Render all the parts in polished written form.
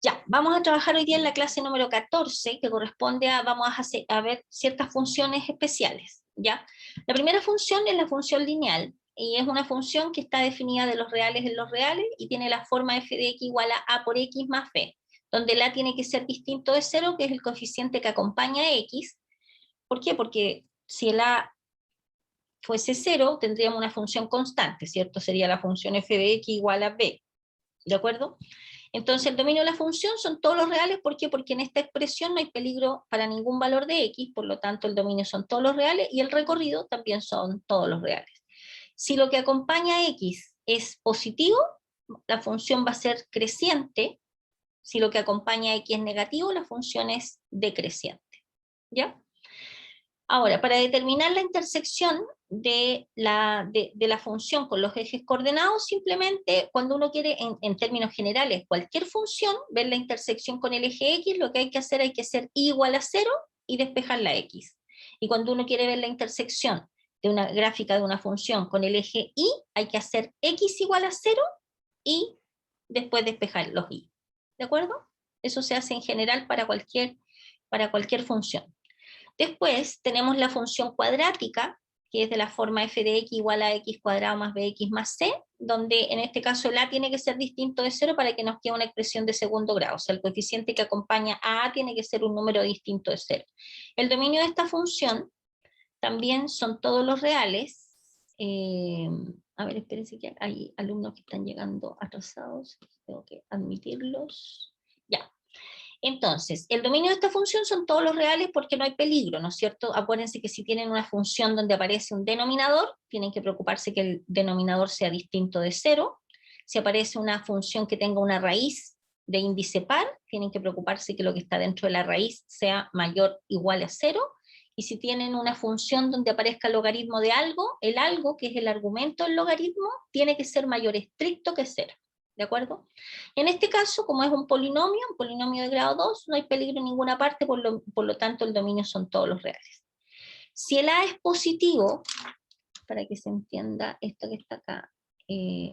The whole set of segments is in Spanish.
Ya, vamos a trabajar hoy día en la clase número 14, que corresponde a, a ver ciertas funciones especiales, ¿ya? La primera función es la función lineal, y es una función que está definida de los reales en los reales, y tiene la forma f de x igual a por x más b, donde el a tiene que ser distinto de 0, que es el coeficiente que acompaña a x. ¿Por qué? Porque si el a fuese 0, tendríamos una función constante, ¿cierto? Sería la función f de x igual a b, ¿de acuerdo? Entonces el dominio de la función son todos los reales. ¿Por qué? Porque en esta expresión no hay peligro para ningún valor de x, por lo tanto el dominio son todos los reales, y el recorrido también son todos los reales. Si lo que acompaña a x es positivo, la función va a ser creciente. Si lo que acompaña a x es negativo, la función es decreciente, ¿ya? Ahora, para determinar la intersección de la función con los ejes coordenados, simplemente cuando uno quiere, en términos generales, cualquier función, ver la intersección con el eje x, lo que hay que hacer y igual a 0 y despejar la x. Y cuando uno quiere ver la intersección de una gráfica de una función con el eje y, hay que hacer x igual a 0 y después despejar los y. ¿De acuerdo? Eso se hace en general para cualquier función. Después tenemos la función cuadrática, que es de la forma f de x igual a x cuadrado más bx más c, donde en este caso el a tiene que ser distinto de 0 para que nos quede una expresión de segundo grado. O sea, el coeficiente que acompaña a tiene que ser un número distinto de 0. El dominio de esta función también son todos los reales. A ver, espérense que hay alumnos que están llegando atrasados, tengo que admitirlos. Ya. Entonces, el dominio de esta función son todos los reales porque no hay peligro, ¿no es cierto? Acuérdense que si tienen una función donde aparece un denominador, tienen que preocuparse que el denominador sea distinto de 0. Si aparece una función que tenga una raíz de índice par, tienen que preocuparse que lo que está dentro de la raíz sea mayor o igual a 0. Y si tienen una función donde aparezca el logaritmo de algo, el algo, que es el argumento del logaritmo, tiene que ser mayor estricto que 0. ¿De acuerdo? En este caso, como es un polinomio de grado 2, no hay peligro en ninguna parte, por lo tanto el dominio son todos los reales. Si el a es positivo, para que se entienda esto que está acá, si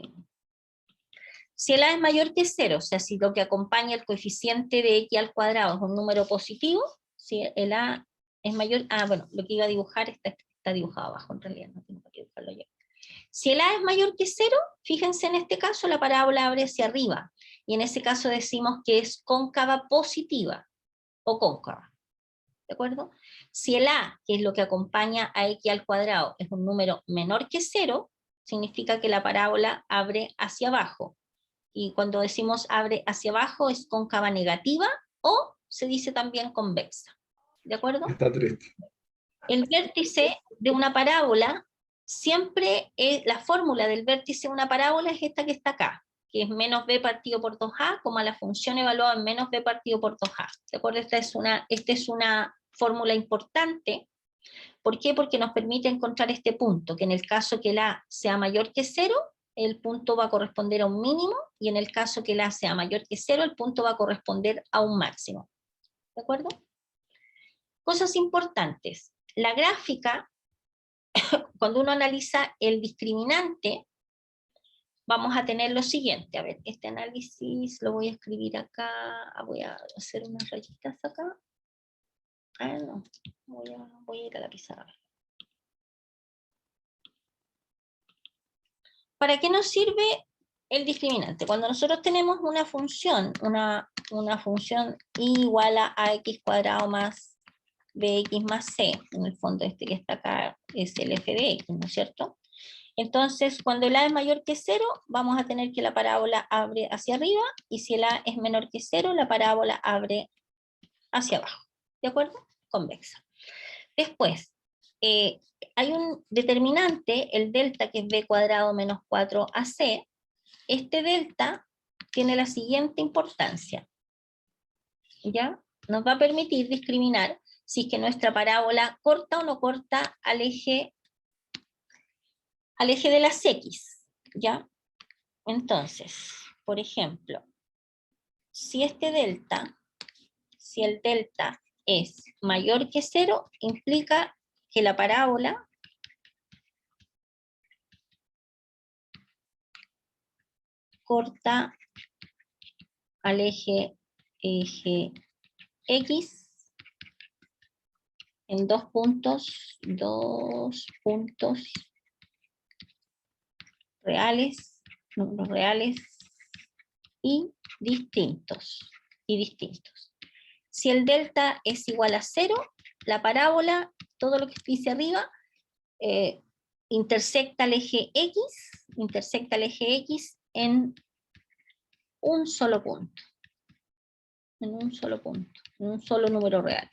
el a es mayor que 0, o sea, si lo que acompaña el coeficiente de x al cuadrado es un número positivo, si el a es mayor, bueno, lo que iba a dibujar está dibujado abajo, en realidad no tengo que dibujarlo yo. Si el a es mayor que 0, fíjense en este caso la parábola abre hacia arriba, y en ese caso decimos que es cóncava positiva, o cóncava, ¿de acuerdo? Si el a, que es lo que acompaña a x al cuadrado, es un número menor que 0, significa que la parábola abre hacia abajo, y cuando decimos abre hacia abajo es cóncava negativa, o se dice también convexa, ¿de acuerdo? Está triste. El vértice de una parábola, siempre la fórmula del vértice de una parábola es esta que está acá, que es menos b partido por 2a, como la función evaluada en menos b partido por 2a. ¿De acuerdo? Esta es una fórmula importante. ¿Por qué? Porque nos permite encontrar este punto, que en el caso que el a sea mayor que 0, el punto va a corresponder a un mínimo, y en el caso que el a sea mayor que 0, el punto va a corresponder a un máximo. ¿De acuerdo? Cosas importantes. La gráfica, cuando uno analiza el discriminante, vamos a tener lo siguiente. A ver, este análisis lo voy a escribir acá, voy a hacer unas rayitas acá. No, voy a ir a la pizarra. ¿Para qué nos sirve el discriminante? Cuando nosotros tenemos una función, una función igual a x cuadrado más bx más c, en el fondo este que está acá es el f de x, ¿no es cierto? Entonces, cuando el a es mayor que 0, vamos a tener que la parábola abre hacia arriba, y si el a es menor que 0, la parábola abre hacia abajo. ¿De acuerdo? Convexa. Después, hay un determinante, el delta, que es b cuadrado menos 4ac. Este delta tiene la siguiente importancia. ¿Ya? Nos va a permitir discriminar si es que nuestra parábola corta o no corta al eje de las x, ¿ya? Entonces, por ejemplo, si el delta es mayor que 0, implica que la parábola corta al eje eje X en dos puntos reales, números reales y distintos. Si el delta es igual a 0, la parábola, todo lo que dice arriba, intersecta el eje X en un solo punto. En un solo número real.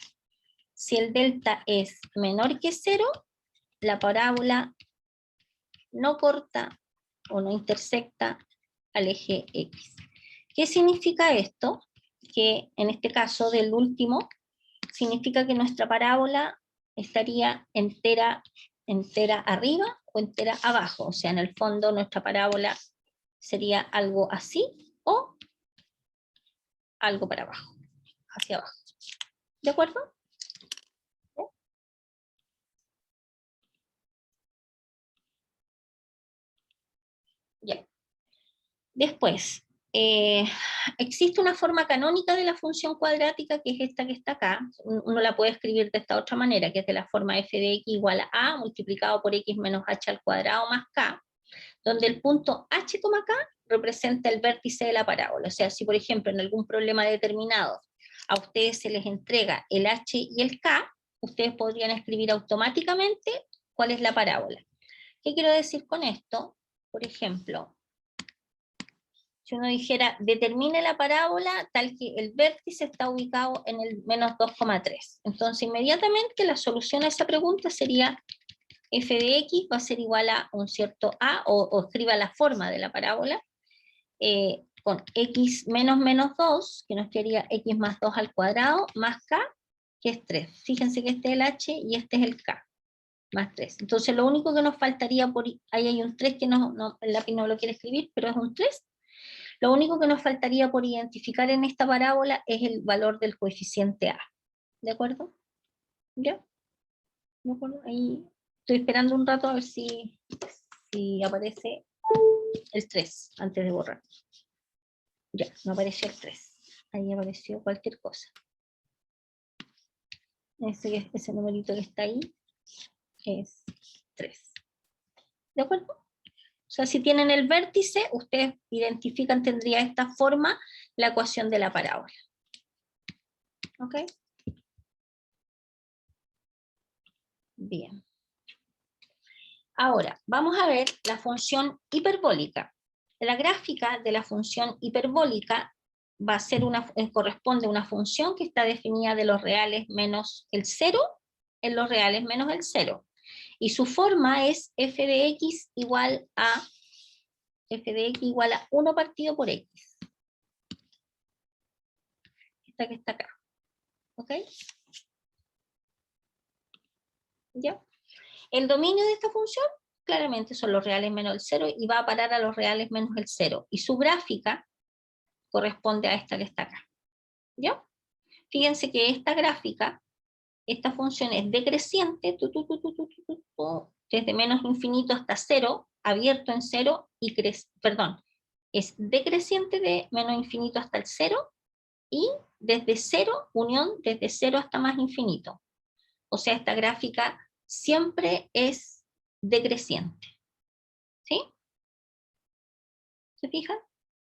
Si el delta es menor que 0, la parábola no corta o no intersecta al eje X. ¿Qué significa esto? Que en este caso del último, significa que nuestra parábola estaría entera arriba o entera abajo. O sea, en el fondo nuestra parábola sería algo así o algo para abajo, hacia abajo. ¿De acuerdo? Ya. Después, existe una forma canónica de la función cuadrática, que es esta que está acá. Uno la puede escribir de esta otra manera, que es de la forma f de x igual a a multiplicado por x menos h al cuadrado más k, donde el punto h, k representa el vértice de la parábola. O sea, si por ejemplo en algún problema determinado a ustedes se les entrega el h y el k, ustedes podrían escribir automáticamente cuál es la parábola. ¿Qué quiero decir con esto? Por ejemplo, si uno dijera, determine la parábola tal que el vértice está ubicado en el menos 2,3. Entonces, inmediatamente la solución a esa pregunta sería f de x va a ser igual a un cierto a, o escriba la forma de la parábola, con x menos menos 2, que nos quedaría x más 2 al cuadrado, más k, que es 3. Fíjense que este es el h y este es el k, más 3. Entonces, lo único que nos faltaría, ahí hay un 3 que el lápiz no lo quiere escribir, pero es un 3. Lo único que nos faltaría por identificar en esta parábola es el valor del coeficiente a. ¿De acuerdo? ¿Ya? ¿De acuerdo? Ahí estoy esperando un rato a ver si aparece el 3 antes de borrar. Ya, no apareció el 3. Ahí apareció cualquier cosa. Ese numerito que está ahí es 3. ¿De acuerdo? O sea, si tienen el vértice, ustedes identifican, tendría esta forma, la ecuación de la parábola. ¿Ok? Bien. Ahora, vamos a ver la función hiperbólica. La gráfica de la función hiperbólica va a ser corresponde a una función que está definida de los reales menos el 0 en los reales menos el 0. Y su forma es f de x igual a 1 partido por x. Esta que está acá. ¿Ok? ¿Ya? El dominio de esta función claramente son los reales menos el 0 y va a parar a los reales menos el 0. Y su gráfica corresponde a esta que está acá. ¿Ya? Fíjense que esta gráfica, esta función es decreciente, desde menos infinito hasta 0, abierto en 0, es decreciente de menos infinito hasta el 0, y desde 0, unión desde 0 hasta más infinito. O sea, esta gráfica siempre es decreciente. ¿Sí? ¿Se fijan?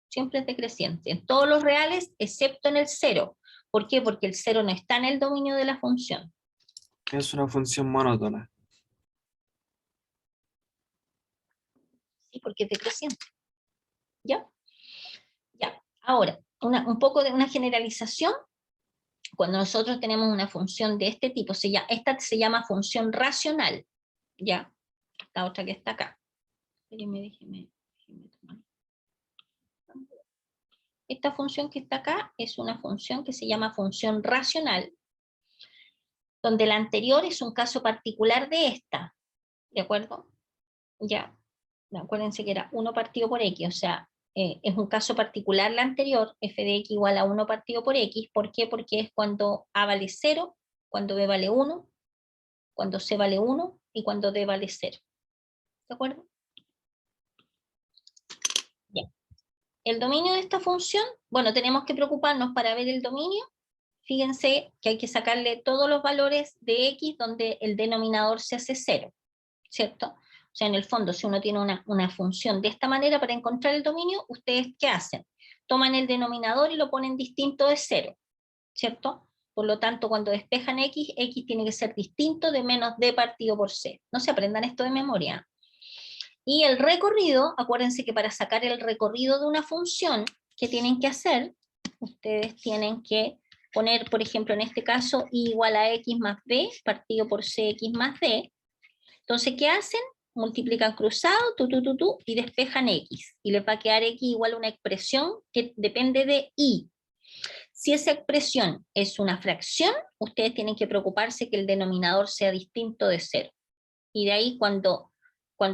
Siempre es decreciente. En todos los reales, excepto en el 0. ¿Por qué? Porque el 0 no está en el dominio de la función. Es una función monótona. Sí, porque es decreciente. ¿Ya? Ya. Ahora, un poco de una generalización. Cuando nosotros tenemos una función de este tipo, esta se llama función racional. ¿Ya? La otra que está acá. Déjeme tomar. Esta función que está acá es una función que se llama función racional, donde la anterior es un caso particular de esta, ¿de acuerdo? Ya, acuérdense que era 1 partido por x, o sea, es un caso particular la anterior, f de x igual a 1 partido por x. ¿Por qué? Porque es cuando a vale 0, cuando b vale 1, cuando c vale 1 y cuando d vale 0. ¿De acuerdo? Bien. el dominio de esta función, bueno, tenemos que preocuparnos para ver el dominio. Fíjense que hay que sacarle todos los valores de x donde el denominador se hace 0, ¿cierto? O sea, en el fondo, si uno tiene una función de esta manera para encontrar el dominio, ¿ustedes qué hacen? Toman el denominador y lo ponen distinto de 0, ¿cierto? Por lo tanto, cuando despejan x, x tiene que ser distinto de menos d partido por c. No se aprendan esto de memoria. Y el recorrido, acuérdense que para sacar el recorrido de una función, ¿qué tienen que hacer? Ustedes tienen que poner, por ejemplo, en este caso, y igual a x más b, partido por cx más d. Entonces, ¿qué hacen? Multiplican cruzado, y despejan x. Y les va a quedar x igual a una expresión que depende de y. Si esa expresión es una fracción, ustedes tienen que preocuparse que el denominador sea distinto de 0. Y de ahí cuando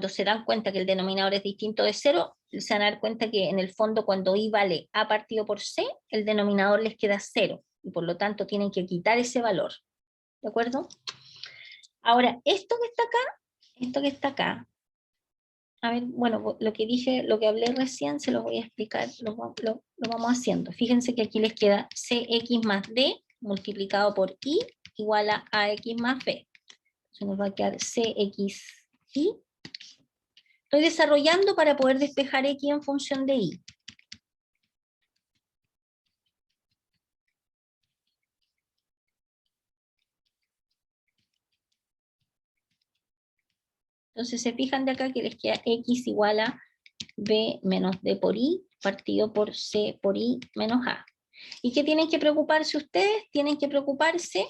se dan cuenta que el denominador es distinto de 0, se van a dar cuenta que en el fondo cuando y vale a partido por c, el denominador les queda 0. Y por lo tanto tienen que quitar ese valor. ¿De acuerdo? Ahora, esto que está acá, a ver, bueno, lo que dije, lo que hablé recién, se lo voy a explicar, lo vamos haciendo. Fíjense que aquí les queda cx más d multiplicado por y igual a ax más b. Entonces nos va a quedar cx y. Estoy desarrollando para poder despejar x en función de y. Entonces se fijan de acá que les queda x igual a b menos d por y partido por c por y menos a. ¿Y qué tienen que preocuparse ustedes? Tienen que preocuparse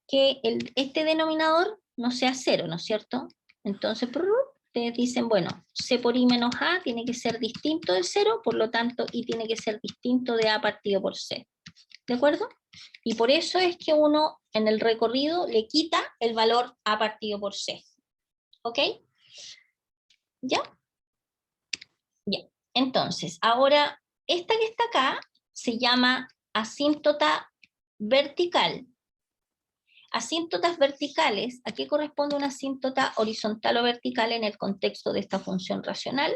que este denominador no sea 0, ¿no es cierto? Entonces, ustedes dicen, bueno, c por i menos a tiene que ser distinto de 0, por lo tanto, y tiene que ser distinto de a partido por c. ¿De acuerdo? Y por eso es que uno en el recorrido le quita el valor a partido por c. ¿Ok? ¿Ya? Ya. Entonces, ahora, esta que está acá se llama asíntota vertical. Asíntotas verticales, ¿a qué corresponde una asíntota horizontal o vertical en el contexto de esta función racional?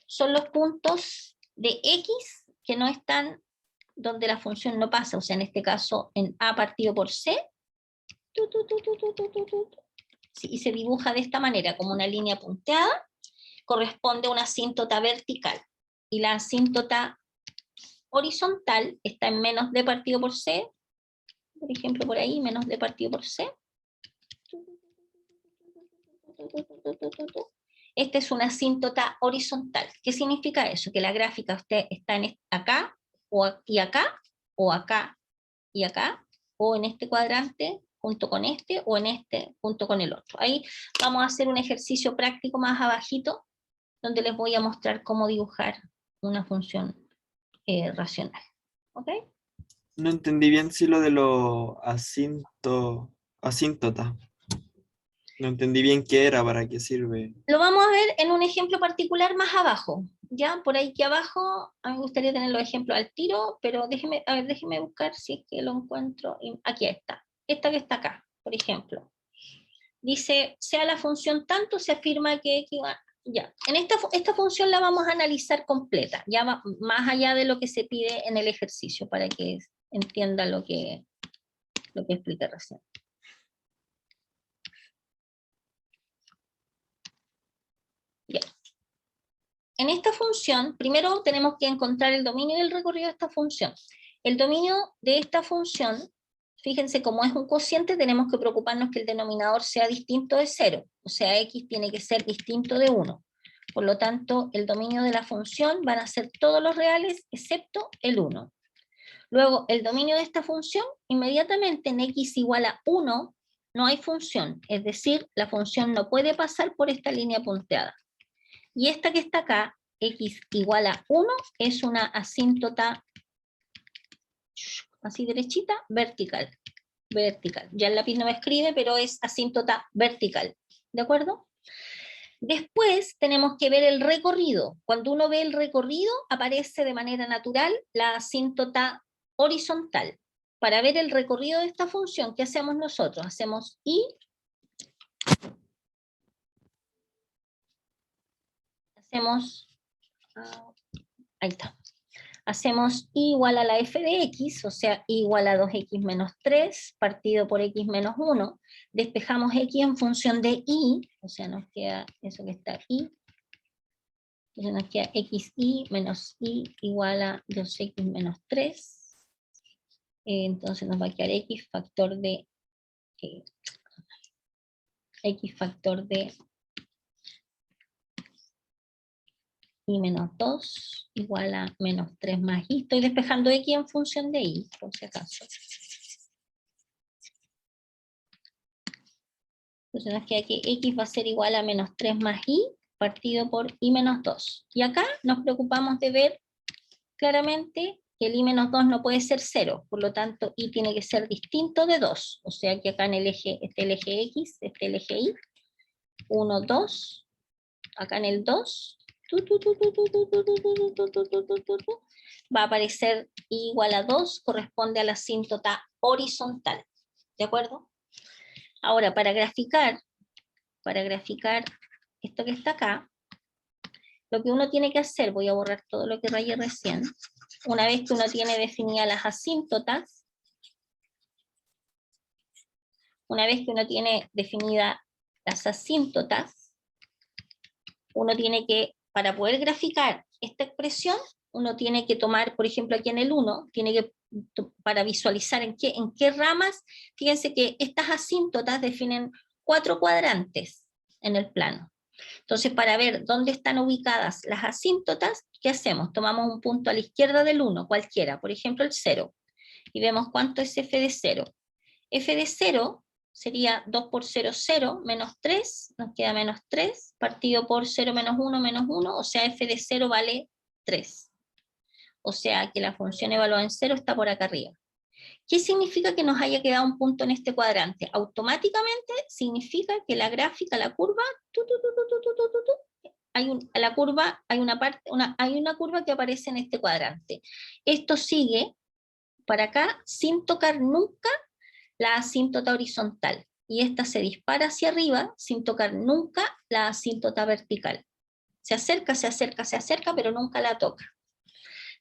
Son los puntos de x que no están donde la función no pasa, o sea, en este caso en a partido por c, y se dibuja de esta manera, como una línea punteada, corresponde a una asíntota vertical. Y la asíntota horizontal está en menos d partido por c, por ejemplo, por ahí, menos d partido por c. Esta es una asíntota horizontal. ¿Qué significa eso? Que la gráfica usted está acá, y acá, o acá y acá, o en este cuadrante junto con este, o en este junto con el otro. Ahí vamos a hacer un ejercicio práctico más abajito, donde les voy a mostrar cómo dibujar una función racional. ¿Ok? No entendí bien si lo de los asíntotas. No entendí bien qué era, para qué sirve. Lo vamos a ver en un ejemplo particular más abajo. Ya, por ahí que abajo, a mí me gustaría tener los ejemplos al tiro, pero déjeme buscar si es que lo encuentro. Aquí está. Esta que está acá, por ejemplo. Dice, sea la función tanto, se afirma que ya. En esta función la vamos a analizar completa, ya más allá de lo que se pide en el ejercicio, para que entienda lo que expliqué recién. Ya. En esta función, primero tenemos que encontrar el dominio y el recorrido de esta función. El dominio de esta función, fíjense, como es un cociente, tenemos que preocuparnos que el denominador sea distinto de 0, o sea, x tiene que ser distinto de 1. Por lo tanto, el dominio de la función van a ser todos los reales, excepto el 1. Luego, el dominio de esta función, inmediatamente en x igual a 1, no hay función, es decir, la función no puede pasar por esta línea punteada. Y esta que está acá, x igual a 1, es una asíntota, así derechita, vertical. Vertical. Ya el lápiz no me escribe, pero es asíntota vertical. ¿De acuerdo? Después tenemos que ver el recorrido. Cuando uno ve el recorrido, aparece de manera natural la asíntota horizontal. Para ver el recorrido de esta función, ¿qué hacemos nosotros? Hacemos y, hacemos Ahí está. Hacemos y igual a la f de x, o sea, y igual a 2x menos 3, partido por x menos 1. Despejamos x en función de y, o sea, nos queda eso que está y. Entonces nos queda xy menos y igual a 2x menos 3. Entonces nos va a quedar x factor de y menos 2 igual a menos 3 más y. Estoy despejando x en función de y, por si acaso. Entonces nos queda que x va a ser igual a menos 3 más y, partido por y menos 2. Y acá nos preocupamos de ver claramente que el y menos 2 no puede ser 0, por lo tanto y tiene que ser distinto de 2. O sea que acá en el eje, el eje x, el eje y, 1, 2, acá en el 2, va a aparecer y igual a 2, corresponde a la asíntota horizontal. ¿De acuerdo? Ahora, para graficar esto que está acá, lo que uno tiene que hacer, voy a borrar todo lo que rayé recién, una vez que uno tiene definidas las asíntotas, uno tiene que, para poder graficar esta expresión, uno tiene que tomar, por ejemplo, aquí en el 1, tiene que, para visualizar en qué ramas, fíjense que estas asíntotas definen 4 cuadrantes en el plano. Entonces, para ver dónde están ubicadas las asíntotas, ¿qué hacemos? Tomamos un punto a la izquierda del 1, cualquiera, por ejemplo el 0, y vemos cuánto es f de 0. F de 0 sería 2 por 0, 0, menos 3, nos queda menos 3, partido por 0 menos 1, o sea, f de 0 vale 3. O sea, que la función evaluada en 0 está por acá arriba. ¿Qué significa que nos haya quedado un punto en este cuadrante? Automáticamente significa que la gráfica, la curva, hay una curva que aparece en este cuadrante. Esto sigue para acá sin tocar nunca la asíntota horizontal, y esta se dispara hacia arriba sin tocar nunca la asíntota vertical. Se acerca, pero nunca la toca.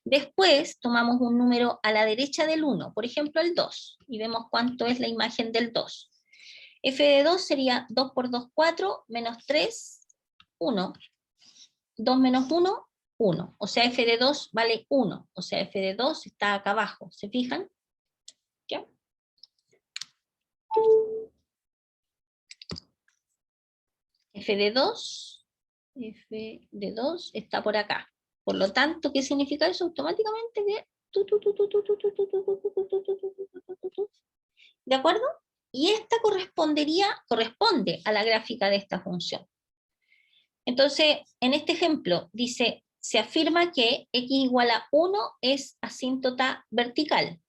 Después tomamos un número a la derecha del 1, por ejemplo el 2, y vemos cuánto es la imagen del 2. F de 2 sería 2 por 2, 4, menos 3, 1. 2 menos 1, 1. O sea, f de 2 vale 1. O sea, f de 2 está acá abajo. ¿Se fijan? ¿Ya? F de 2 está por acá. Por lo tanto, ¿qué significa eso? Automáticamente que... ¿De acuerdo? Y esta corresponde a la gráfica de esta función. Entonces, en este ejemplo, dice, se afirma que x igual a 1 es asíntota vertical.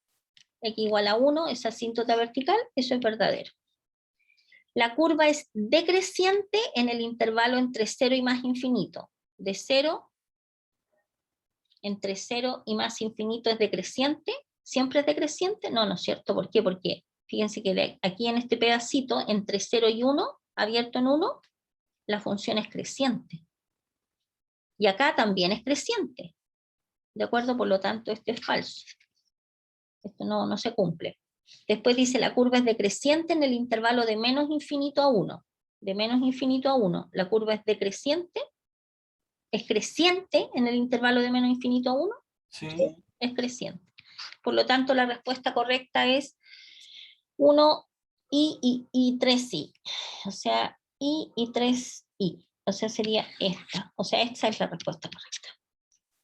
X igual a 1 es asíntota vertical, eso es verdadero. La curva es decreciente en el intervalo entre 0 y más infinito. De 0, entre 0 y más infinito es decreciente. ¿Siempre es decreciente? No, no es cierto. ¿Por qué? Porque fíjense que aquí en este pedacito, entre 0 y 1, abierto en 1, la función es creciente. Y acá también es creciente. ¿De acuerdo? Por lo tanto, esto es falso. Esto no se cumple. Después dice, la curva es decreciente en el intervalo de menos infinito a 1. De menos infinito a 1. La curva es decreciente. ¿Es creciente en el intervalo de menos infinito a 1? Sí. Es creciente. Por lo tanto, la respuesta correcta es 1 y 3i. O sea, i y 3i. O sea, sería esta. O sea, esta es la respuesta correcta.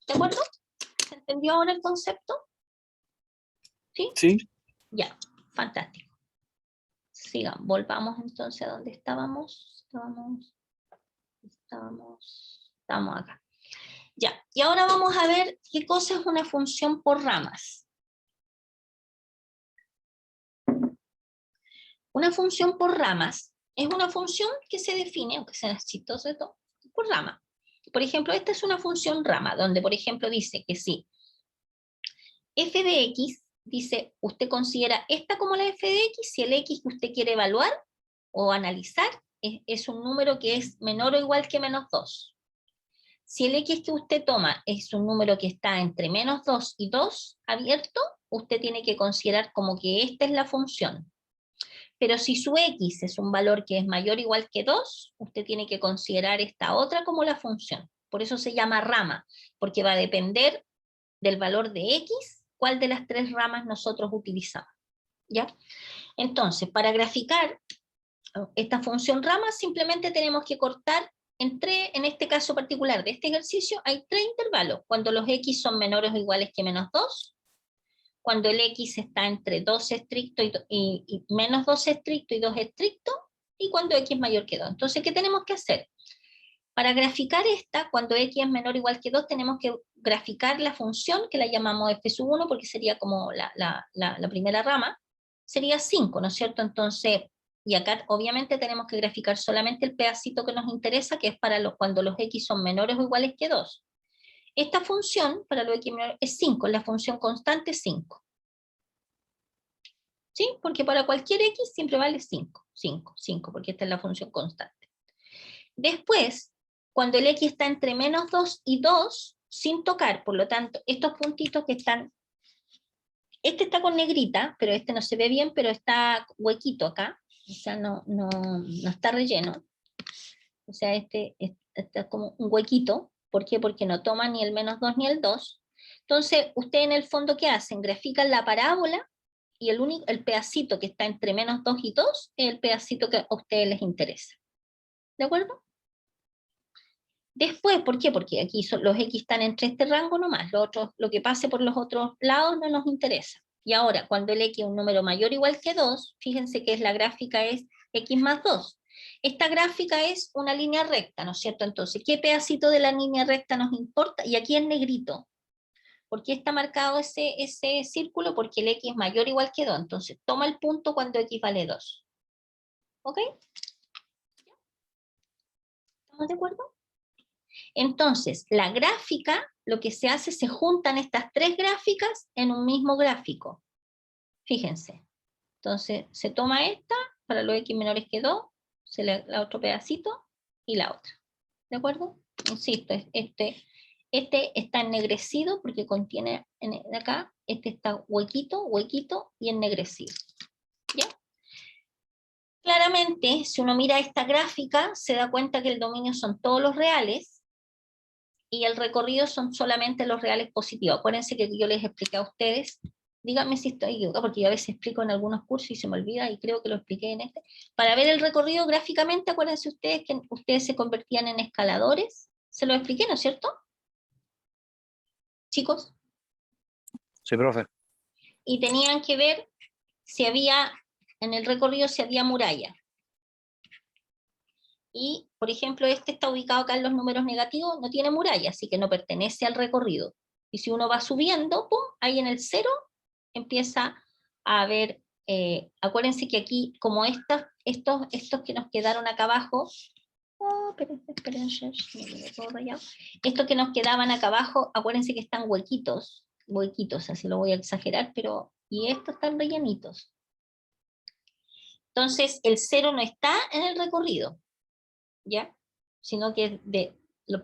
¿De acuerdo? ¿Se entendió ahora el concepto? ¿Sí? Sí. Ya, fantástico. Sigamos, volvamos entonces a donde estábamos. Estamos acá. Ya, y ahora vamos a ver qué cosa es una función por ramas. Una función por ramas es una función que se define, aunque sea chistoso de todo, por rama. Por ejemplo, esta es una función rama, donde por ejemplo dice que si f de x, dice, usted considera esta como la f de x, si el x que usted quiere evaluar o analizar es un número que es menor o igual que menos 2. Si el X que usted toma es un número que está entre menos 2 y 2 abierto, usted tiene que considerar como que esta es la función. Pero si su X es un valor que es mayor o igual que 2, usted tiene que considerar esta otra como la función. Por eso se llama rama, porque va a depender del valor de X, cuál de las tres ramas nosotros utilizamos. ¿Ya? Entonces, para graficar esta función rama, simplemente tenemos que cortar en este caso particular de este ejercicio, hay tres intervalos, cuando los X son menores o iguales que menos 2, cuando el X está entre 2 estricto y menos 2 estricto y 2 estricto, y cuando X es mayor que 2. Entonces, ¿qué tenemos que hacer? Para graficar esta, cuando X es menor o igual que 2, tenemos que graficar la función, que la llamamos f sub 1, porque sería como la primera rama, sería 5, ¿no es cierto? Entonces, y acá obviamente tenemos que graficar solamente el pedacito que nos interesa, que es para cuando los X son menores o iguales que 2. Esta función, para los X menores, es 5, la función constante es 5. ¿Sí? Porque para cualquier X siempre vale 5, 5, 5, porque esta es la función constante. Después, cuando el X está entre menos 2 y 2, sin tocar, por lo tanto, estos puntitos que están, este está con negrita, pero este no se ve bien, pero está huequito acá, o sea, no está relleno. O sea, este está como un huequito. ¿Por qué? Porque no toma ni el menos 2 ni el 2. Entonces, ustedes en el fondo, ¿qué hacen? Grafican la parábola y el pedacito que está entre menos 2 y 2 es el pedacito que a ustedes les interesa. ¿De acuerdo? Después, ¿por qué? Porque aquí los X están entre este rango nomás, lo que pase por los otros lados no nos interesa. Y ahora, cuando el X es un número mayor o igual que 2, fíjense que la gráfica es X más 2. Esta gráfica es una línea recta, ¿no es cierto? Entonces, ¿qué pedacito de la línea recta nos importa? Y aquí en negrito. ¿Por qué está marcado ese círculo? Porque el X es mayor o igual que 2. Entonces, toma el punto cuando X vale 2. ¿Ok? ¿Estamos de acuerdo? Entonces, la gráfica, lo que se hace, se juntan estas tres gráficas en un mismo gráfico. Fíjense. Entonces, se toma esta, para los X menores que 2, se le da otro pedacito, y la otra. ¿De acuerdo? Insisto, este está ennegrecido porque contiene acá, este está huequito, huequito y ennegrecido. ¿Ya? Claramente, si uno mira esta gráfica, se da cuenta que el dominio son todos los reales, y el recorrido son solamente los reales positivos. Acuérdense que yo les expliqué a ustedes, díganme si estoy equivocado, porque yo a veces explico en algunos cursos y se me olvida, y creo que lo expliqué en este. Para ver el recorrido gráficamente, acuérdense ustedes que ustedes se convertían en escaladores. Se lo expliqué, ¿no es cierto? Chicos. Sí, profe. Y tenían que ver si había, en el recorrido, si había muralla. Y, por ejemplo, este está ubicado acá en los números negativos, no tiene muralla, así que no pertenece al recorrido. Y si uno va subiendo, ¡pum!, ahí en el 0 empieza a haber, acuérdense que aquí, como estos que nos quedaron acá abajo, estos que nos quedaban acá abajo, acuérdense que están huequitos, así lo voy a exagerar, pero, y estos están rellenitos. Entonces, el 0 no está en el recorrido, ¿ya? Sino que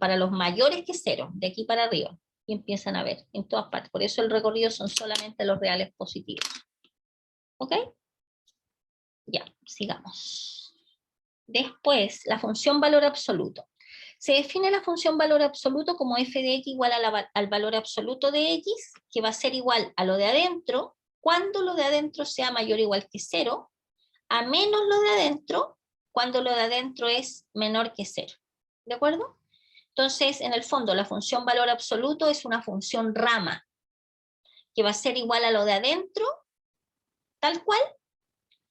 para los mayores que 0, de aquí para arriba, y empiezan a ver en todas partes. Por eso el recorrido son solamente los reales positivos. ¿Ok? Ya, sigamos. Después, la función valor absoluto. Se define la función valor absoluto como f de x igual al valor absoluto de x, que va a ser igual a lo de adentro, cuando lo de adentro sea mayor o igual que 0, a menos lo de adentro, cuando lo de adentro es menor que 0. ¿De acuerdo? Entonces, en el fondo, la función valor absoluto es una función rama, que va a ser igual a lo de adentro, tal cual,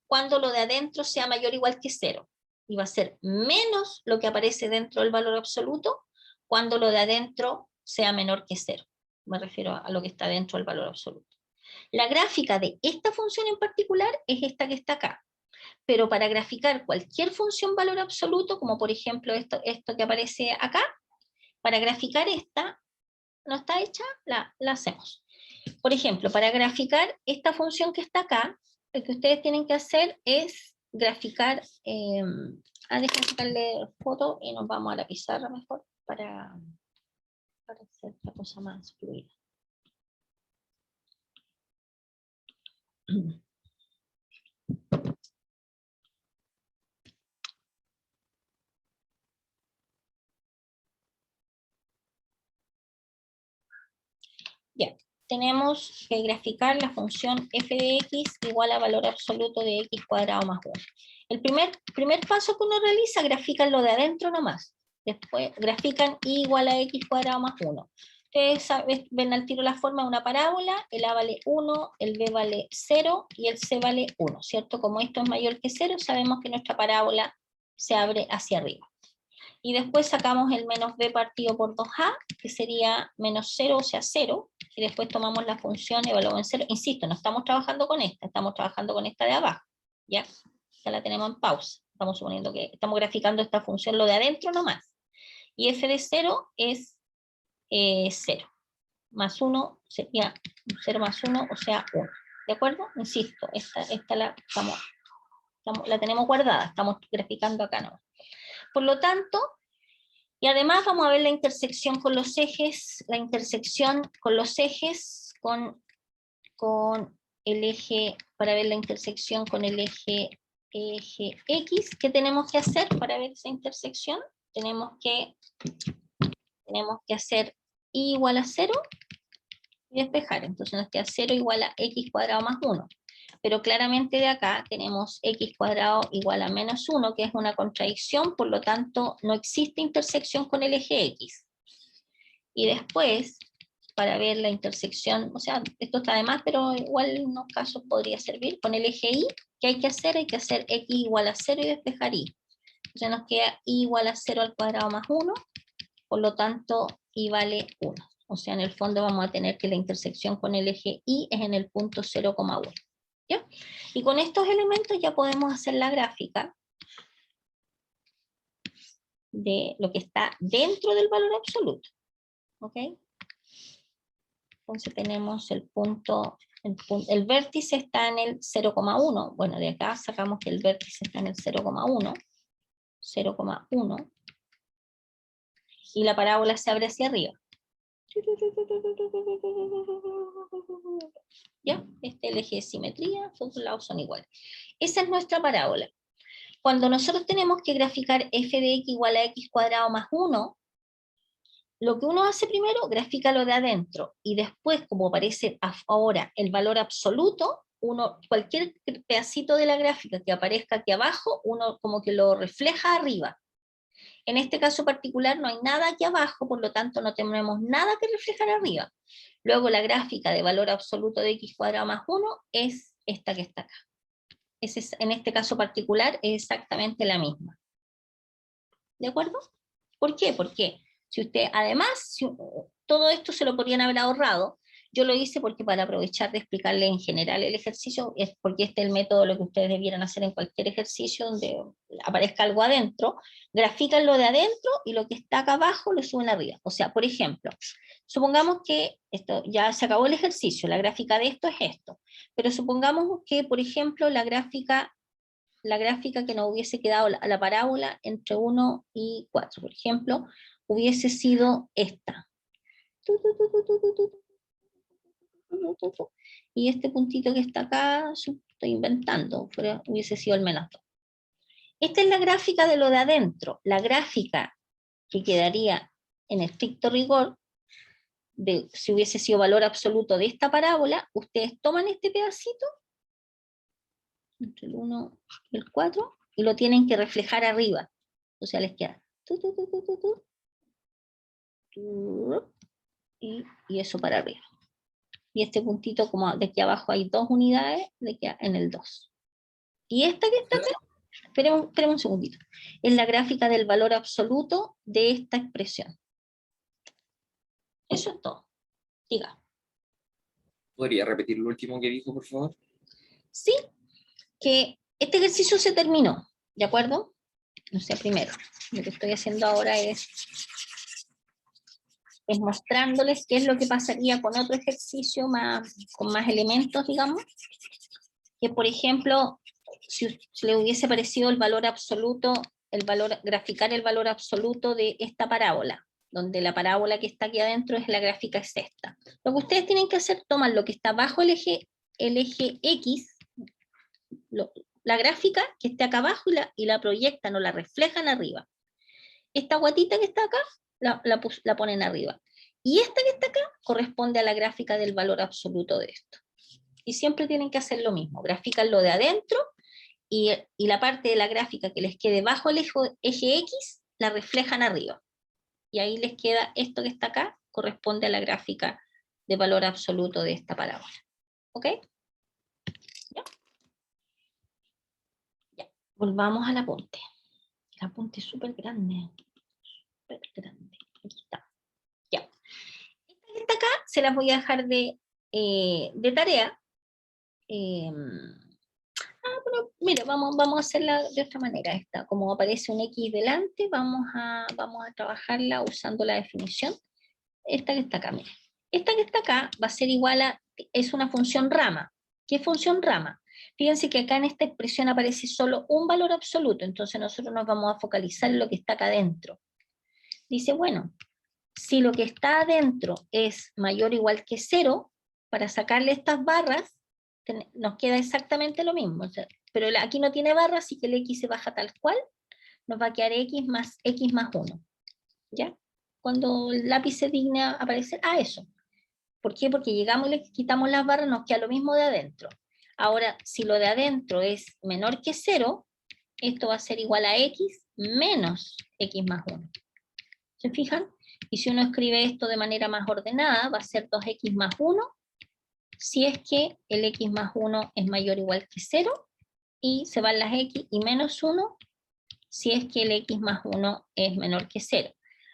cuando lo de adentro sea mayor o igual que 0. Y va a ser menos lo que aparece dentro del valor absoluto, cuando lo de adentro sea menor que 0. Me refiero a lo que está dentro del valor absoluto. La gráfica de esta función en particular es esta que está acá. Pero para graficar cualquier función valor absoluto, como por ejemplo esto que aparece acá, para graficar esta, ¿no está hecha? La hacemos. Por ejemplo, para graficar esta función que está acá, lo que ustedes tienen que hacer es graficar, déjenme sacarle foto y nos vamos a la pizarra mejor para para hacer la cosa más fluida. Bien, tenemos que graficar la función f de x igual a valor absoluto de x cuadrado más 1. El primer paso que uno realiza, grafican lo de adentro nomás. Después grafican y igual a x cuadrado más 1. Ustedes ven al tiro la forma de una parábola, el a vale 1, el b vale 0 y el c vale 1, ¿cierto? Como esto es mayor que 0, sabemos que nuestra parábola se abre hacia arriba. Y después sacamos el menos b partido por 2a, que sería menos 0, o sea 0, y después tomamos la función evaluada en 0. Insisto, no estamos trabajando con esta, estamos trabajando con esta de abajo, ¿ya? Ya la tenemos en pausa. Estamos suponiendo que estamos graficando esta función, lo de adentro nomás. Y f de 0 es 0. Más 1 sería 0 más 1, o sea 1. ¿De acuerdo? Insisto, esta la tenemos guardada, estamos graficando acá nomás. Por lo tanto, y además vamos a ver la intersección con los ejes, la intersección con los ejes, con el eje, para ver la intersección con el eje X. ¿Qué tenemos que hacer para ver esa intersección? Tenemos que hacer y igual a 0 y despejar. Entonces nos queda 0 igual a x cuadrado más 1. Pero claramente de acá tenemos x cuadrado igual a menos 1, que es una contradicción, por lo tanto no existe intersección con el eje x. Y después, para ver la intersección, o sea, esto está de más, pero igual en unos casos podría servir, con el eje y, ¿qué hay que hacer? Hay que hacer x igual a 0 y despejar y. Entonces nos queda y igual a 0 al cuadrado más 1, por lo tanto y vale 1. O sea, en el fondo vamos a tener que la intersección con el eje y es en el punto 0,1. ¿Ya? Y con estos elementos ya podemos hacer la gráfica de lo que está dentro del valor absoluto. ¿Ok? Entonces tenemos el punto, el vértice está en el 0,1. Bueno, de acá sacamos que el vértice está en el 0,1. 0,1. Y la parábola se abre hacia arriba. ¿Ya? Este es el eje de simetría, los dos lados son iguales. Esa es nuestra parábola. Cuando nosotros tenemos que graficar f de x igual a x cuadrado más 1, lo que uno hace primero, grafica lo de adentro, y después, como aparece ahora el valor absoluto, cualquier pedacito de la gráfica que aparezca aquí abajo, uno como que lo refleja arriba. En este caso particular no hay nada aquí abajo, por lo tanto no tenemos nada que reflejar arriba. Luego la gráfica de valor absoluto de x cuadrado más 1 es esta que está acá. En este caso particular es exactamente la misma. ¿De acuerdo? ¿Por qué? Porque si usted, además, todo esto se lo podrían haber ahorrado. Yo lo hice porque para aprovechar de explicarle en general el ejercicio, es porque este es el método, lo que ustedes debieran hacer en cualquier ejercicio donde aparezca algo adentro, grafican lo de adentro y lo que está acá abajo lo suben arriba. O sea, por ejemplo, supongamos que esto ya se acabó el ejercicio, la gráfica de esto es esto, pero supongamos que, por ejemplo, la gráfica que nos hubiese quedado a la parábola entre 1 y 4, por ejemplo, hubiese sido esta. Y este puntito que está acá, estoy inventando, pero hubiese sido el menos 2. Esta es la gráfica de lo de adentro. La gráfica que quedaría en estricto rigor, si hubiese sido valor absoluto de esta parábola, ustedes toman este pedacito, entre el 1 y el 4, y lo tienen que reflejar arriba. O sea, les queda y eso para arriba. Y este puntito, como de aquí abajo hay 2 unidades, le queda en el 2. Y esta que está acá, esperemos un segundito, es la gráfica del valor absoluto de esta expresión. Eso es todo. Diga. ¿Podría repetir lo último que dijo, por favor? Sí, que este ejercicio se terminó, ¿de acuerdo? No sé, primero, lo que estoy haciendo ahora es mostrándoles qué es lo que pasaría con otro ejercicio con más elementos, digamos, que por ejemplo, si le hubiese parecido el valor absoluto, graficar el valor absoluto de esta parábola, donde la parábola que está aquí adentro es la gráfica es esta. Lo que ustedes tienen que hacer, tomar lo que está bajo el eje X, la gráfica que esté acá abajo y la proyectan o la reflejan arriba. Esta guatita que está acá, la ponen arriba. Y esta que está acá corresponde a la gráfica del valor absoluto de esto. Y siempre tienen que hacer lo mismo, grafican lo de adentro y la parte de la gráfica que les quede bajo el eje X, la reflejan arriba. Y ahí les queda esto que está acá, corresponde a la gráfica de valor absoluto de esta parábola. ¿Ok? ¿Ya? Ya. Volvamos al apunte. El apunte es súper grande. Súper grande. Aquí está. Ya. Esta que está acá se las voy a dejar de tarea. Pero mira, vamos a hacerla de otra manera. Esta, como aparece un X delante, vamos a trabajarla usando la definición. Esta que está acá, mira. Esta que está acá va a ser igual a, es una función rama. ¿Qué función rama? Fíjense que acá en esta expresión aparece solo un valor absoluto, entonces nosotros nos vamos a focalizar en lo que está acá adentro. Dice, bueno, si lo que está adentro es mayor o igual que 0, para sacarle estas barras, nos queda exactamente lo mismo. O sea, pero aquí no tiene barra, así que el X se baja tal cual, nos va a quedar X más 1. ¿Ya? Cuando el lápiz se digna a aparecer, eso. ¿Por qué? Porque llegamos y le quitamos las barras, nos queda lo mismo de adentro. Ahora, si lo de adentro es menor que 0, esto va a ser igual a X menos X más 1. ¿Se fijan? Y si uno escribe esto de manera más ordenada, va a ser 2X más 1, si es que el X más 1 es mayor o igual que 0, y se van las X, y menos 1, si es que el X más 1 es menor que 0.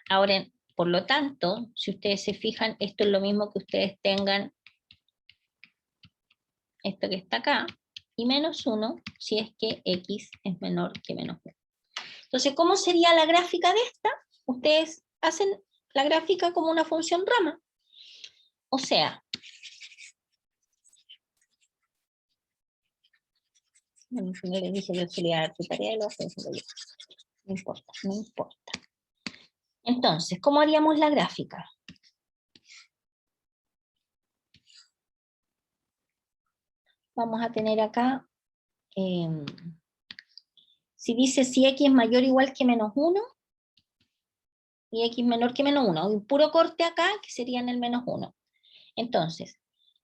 Ahora, por lo tanto, si ustedes se fijan, esto es lo mismo que ustedes tengan esto que está acá, y menos 1 si es que X es menor que menos 1. Entonces, ¿cómo sería la gráfica de esta? Ustedes hacen la gráfica como una función rama. O sea, bueno, si no les dije que yo le iba a dar tu tarea, lo hacen, no importa, no importa. Entonces, ¿cómo haríamos la gráfica? Vamos a tener acá, si dice si X es mayor o igual que menos 1, y X menor que menos 1, un puro corte acá, que sería en el menos 1. Entonces,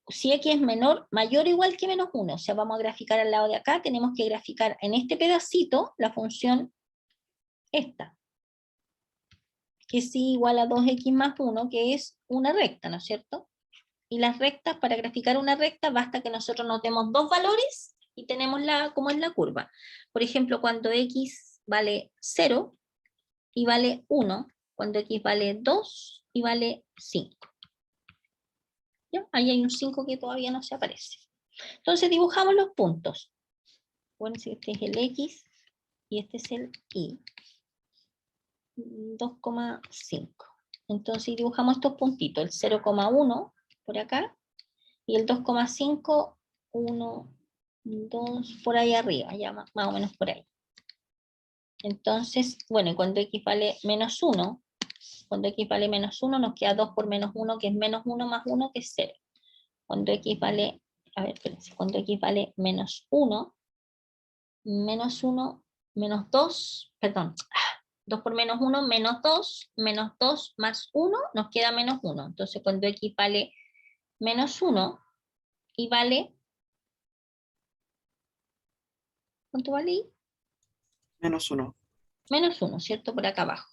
si X es mayor o igual que menos 1, o sea, vamos a graficar al lado de acá, tenemos que graficar en este pedacito la función esta, que es igual a 2X más 1, que es una recta, ¿no es cierto? Y las rectas, para graficar una recta, basta que nosotros nos demos dos valores y tenemos como es la curva. Por ejemplo, cuando X vale 0 y vale 1, cuando X vale 2 y vale 5. ¿Ya? Ahí hay un 5 que todavía no se aparece. Entonces dibujamos los puntos. Bueno, si este es el X y este es el Y. 2,5. Entonces dibujamos estos puntitos, el 0,1 por acá y el 2,5, 1, 2, por ahí arriba, ya más o menos por ahí. Entonces, bueno, y cuando X vale menos 1, cuando X vale menos 1 nos queda 2 por menos 1, que es menos 1 más 1, que es 0. Cuando X vale, a ver, espérense, cuando X vale menos 1, menos 1, menos 2, perdón, 2 por menos 1, menos 2 más 1, nos queda menos 1. Entonces cuando X vale menos 1 y vale, ¿cuánto vale I? Menos 1. Menos 1, ¿cierto? Por acá abajo.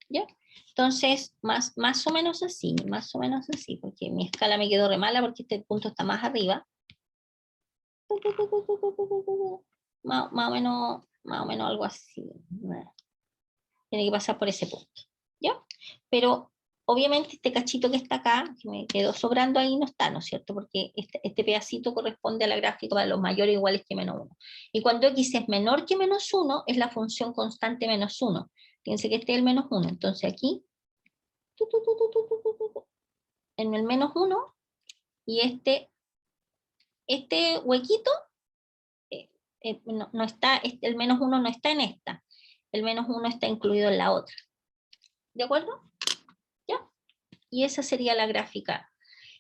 ¿Ya? Entonces, más o menos así, porque mi escala me quedó re mala porque este punto está más arriba. Más o menos algo así. Tiene que pasar por ese punto, ¿ya? Pero obviamente este cachito que está acá, que me quedó sobrando ahí, no está, ¿no es cierto? Porque este pedacito corresponde a la gráfica de los mayores o iguales que menos 1. Y cuando X es menor que menos 1, es la función constante menos 1. Fíjense que este es el menos 1, entonces aquí, en el menos 1, y este huequito, no está, el menos 1 no está en esta, el menos 1 está incluido en la otra. ¿De acuerdo? ¿Ya? Y esa sería la gráfica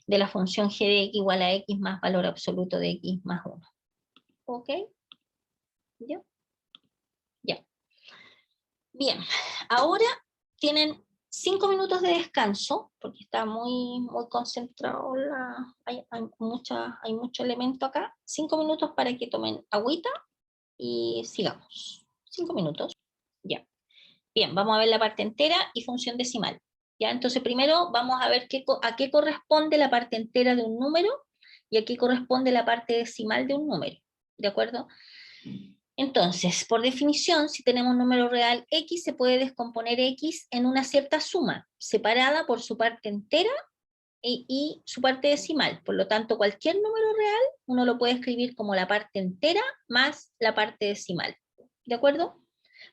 de la función g de x igual a x más valor absoluto de x más 1. ¿Ok? ¿Ya? Ya. Bien, ahora tienen 5 minutos de descanso, porque está muy concentrado, hay mucho elemento acá. 5 minutos para que tomen agüita y sigamos. 5 minutos. Ya. Bien, vamos a ver la parte entera y función decimal. ¿Ya? Entonces primero vamos a ver a qué corresponde la parte entera de un número y a qué corresponde la parte decimal de un número. ¿De acuerdo? Entonces, por definición, si tenemos un número real x, se puede descomponer x en una cierta suma, separada por su parte entera y su parte decimal. Por lo tanto, cualquier número real, uno lo puede escribir como la parte entera más la parte decimal. ¿De acuerdo?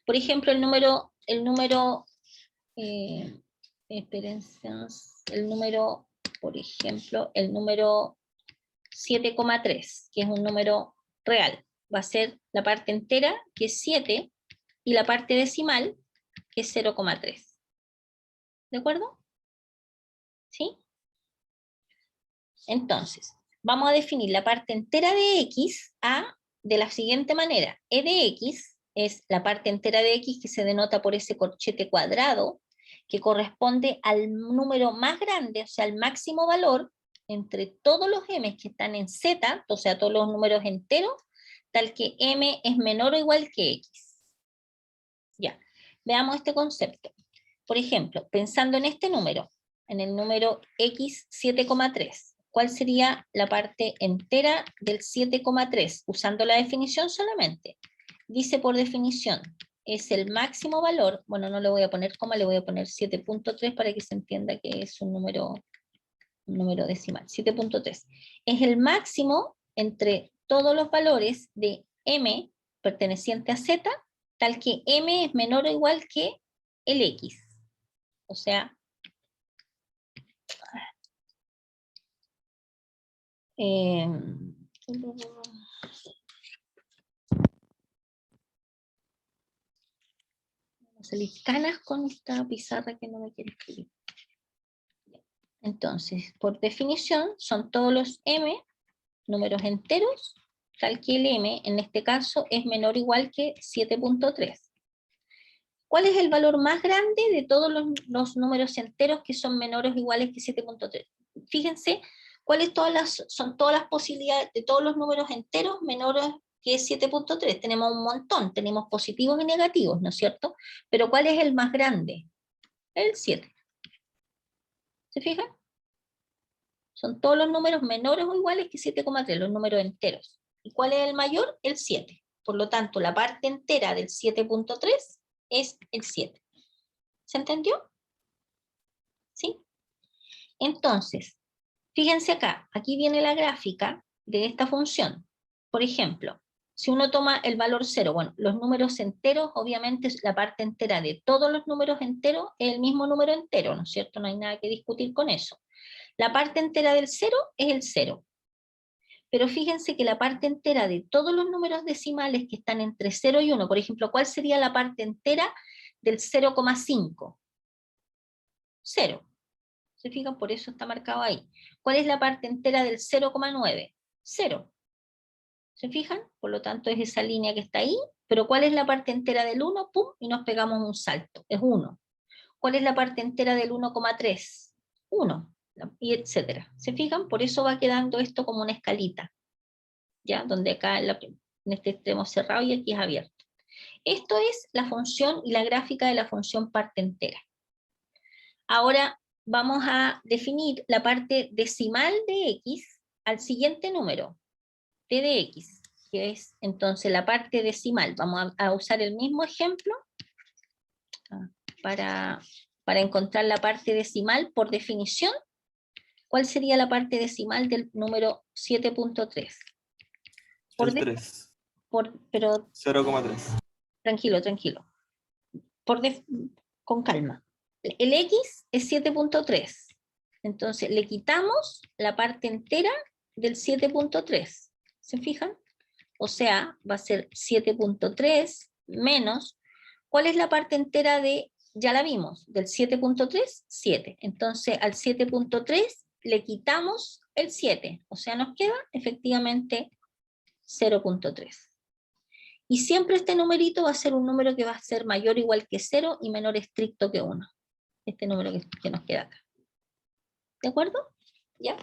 Por ejemplo, por ejemplo, el número 7,3, que es un número real. Va a ser la parte entera, que es 7, y la parte decimal, que es 0,3. ¿De acuerdo? ¿Sí? Entonces, vamos a definir la parte entera de x de la siguiente manera. E de x es la parte entera de x que se denota por ese corchete cuadrado, que corresponde al número más grande, o sea, al máximo valor, entre todos los m que están en z, o sea, todos los números enteros, tal que m es menor o igual que x. Ya, veamos este concepto. Por ejemplo, pensando en este número, en el número x 7,3, ¿cuál sería la parte entera del 7,3? Usando la definición solamente. Dice por definición, es el máximo valor, bueno, no le voy a poner coma, le voy a poner 7,3 para que se entienda que es un número decimal. 7,3 es el máximo entre todos los valores de m perteneciente a z, tal que m es menor o igual que el x. O sea, salir canas con esta pizarra que no me quiere escribir. Entonces, por definición, son todos los m números enteros, tal que el m, en este caso, es menor o igual que 7,3. ¿Cuál es el valor más grande de todos los números enteros que son menores o iguales que 7,3? Fíjense, son todas las posibilidades de todos los números enteros menores que 7,3. Tenemos un montón, tenemos positivos y negativos, ¿no es cierto? Pero ¿cuál es el más grande? El 7. ¿Se fijan? Son todos los números menores o iguales que 7,3, los números enteros. ¿Y cuál es el mayor? El 7. Por lo tanto, la parte entera del 7,3 es el 7. ¿Se entendió? ¿Sí? Entonces, fíjense acá, aquí viene la gráfica de esta función. Por ejemplo, si uno toma el valor 0, bueno, los números enteros, obviamente la parte entera de todos los números enteros es el mismo número entero, ¿no es cierto? No hay nada que discutir con eso. La parte entera del 0 es el 0. Pero fíjense que la parte entera de todos los números decimales que están entre 0 y 1, por ejemplo, ¿cuál sería la parte entera del 0,5? 0. ¿Se fijan? Por eso está marcado ahí. ¿Cuál es la parte entera del 0,9? 0. ¿Se fijan? Por lo tanto es esa línea que está ahí. Pero ¿cuál es la parte entera del 1? ¡Pum! Y nos pegamos un salto. Es 1. ¿Cuál es la parte entera del 1,3? 1. Y etcétera. ¿Se fijan? Por eso va quedando esto como una escalita. ¿Ya? Donde acá en este extremo cerrado y aquí es abierto. Esto es la función y la gráfica de la función parte entera. Ahora vamos a definir la parte decimal de x al siguiente número, t de x, que es entonces la parte decimal. Vamos a usar el mismo ejemplo para encontrar la parte decimal por definición. ¿Cuál sería la parte decimal del número 7,3? El 3. Pero 0,3. tranquilo. Con calma. El x es 7,3. Entonces le quitamos la parte entera del 7,3. ¿Se fijan? O sea, va a ser 7,3 menos. ¿Cuál es la parte entera de ya la vimos, del 7.3, 7. Entonces al 7.3 le quitamos el 7, o sea, nos queda efectivamente 0.3. Y siempre este numerito va a ser un número que va a ser mayor o igual que 0 y menor estricto que 1. Este número que nos queda acá. ¿De acuerdo? ¿Ya?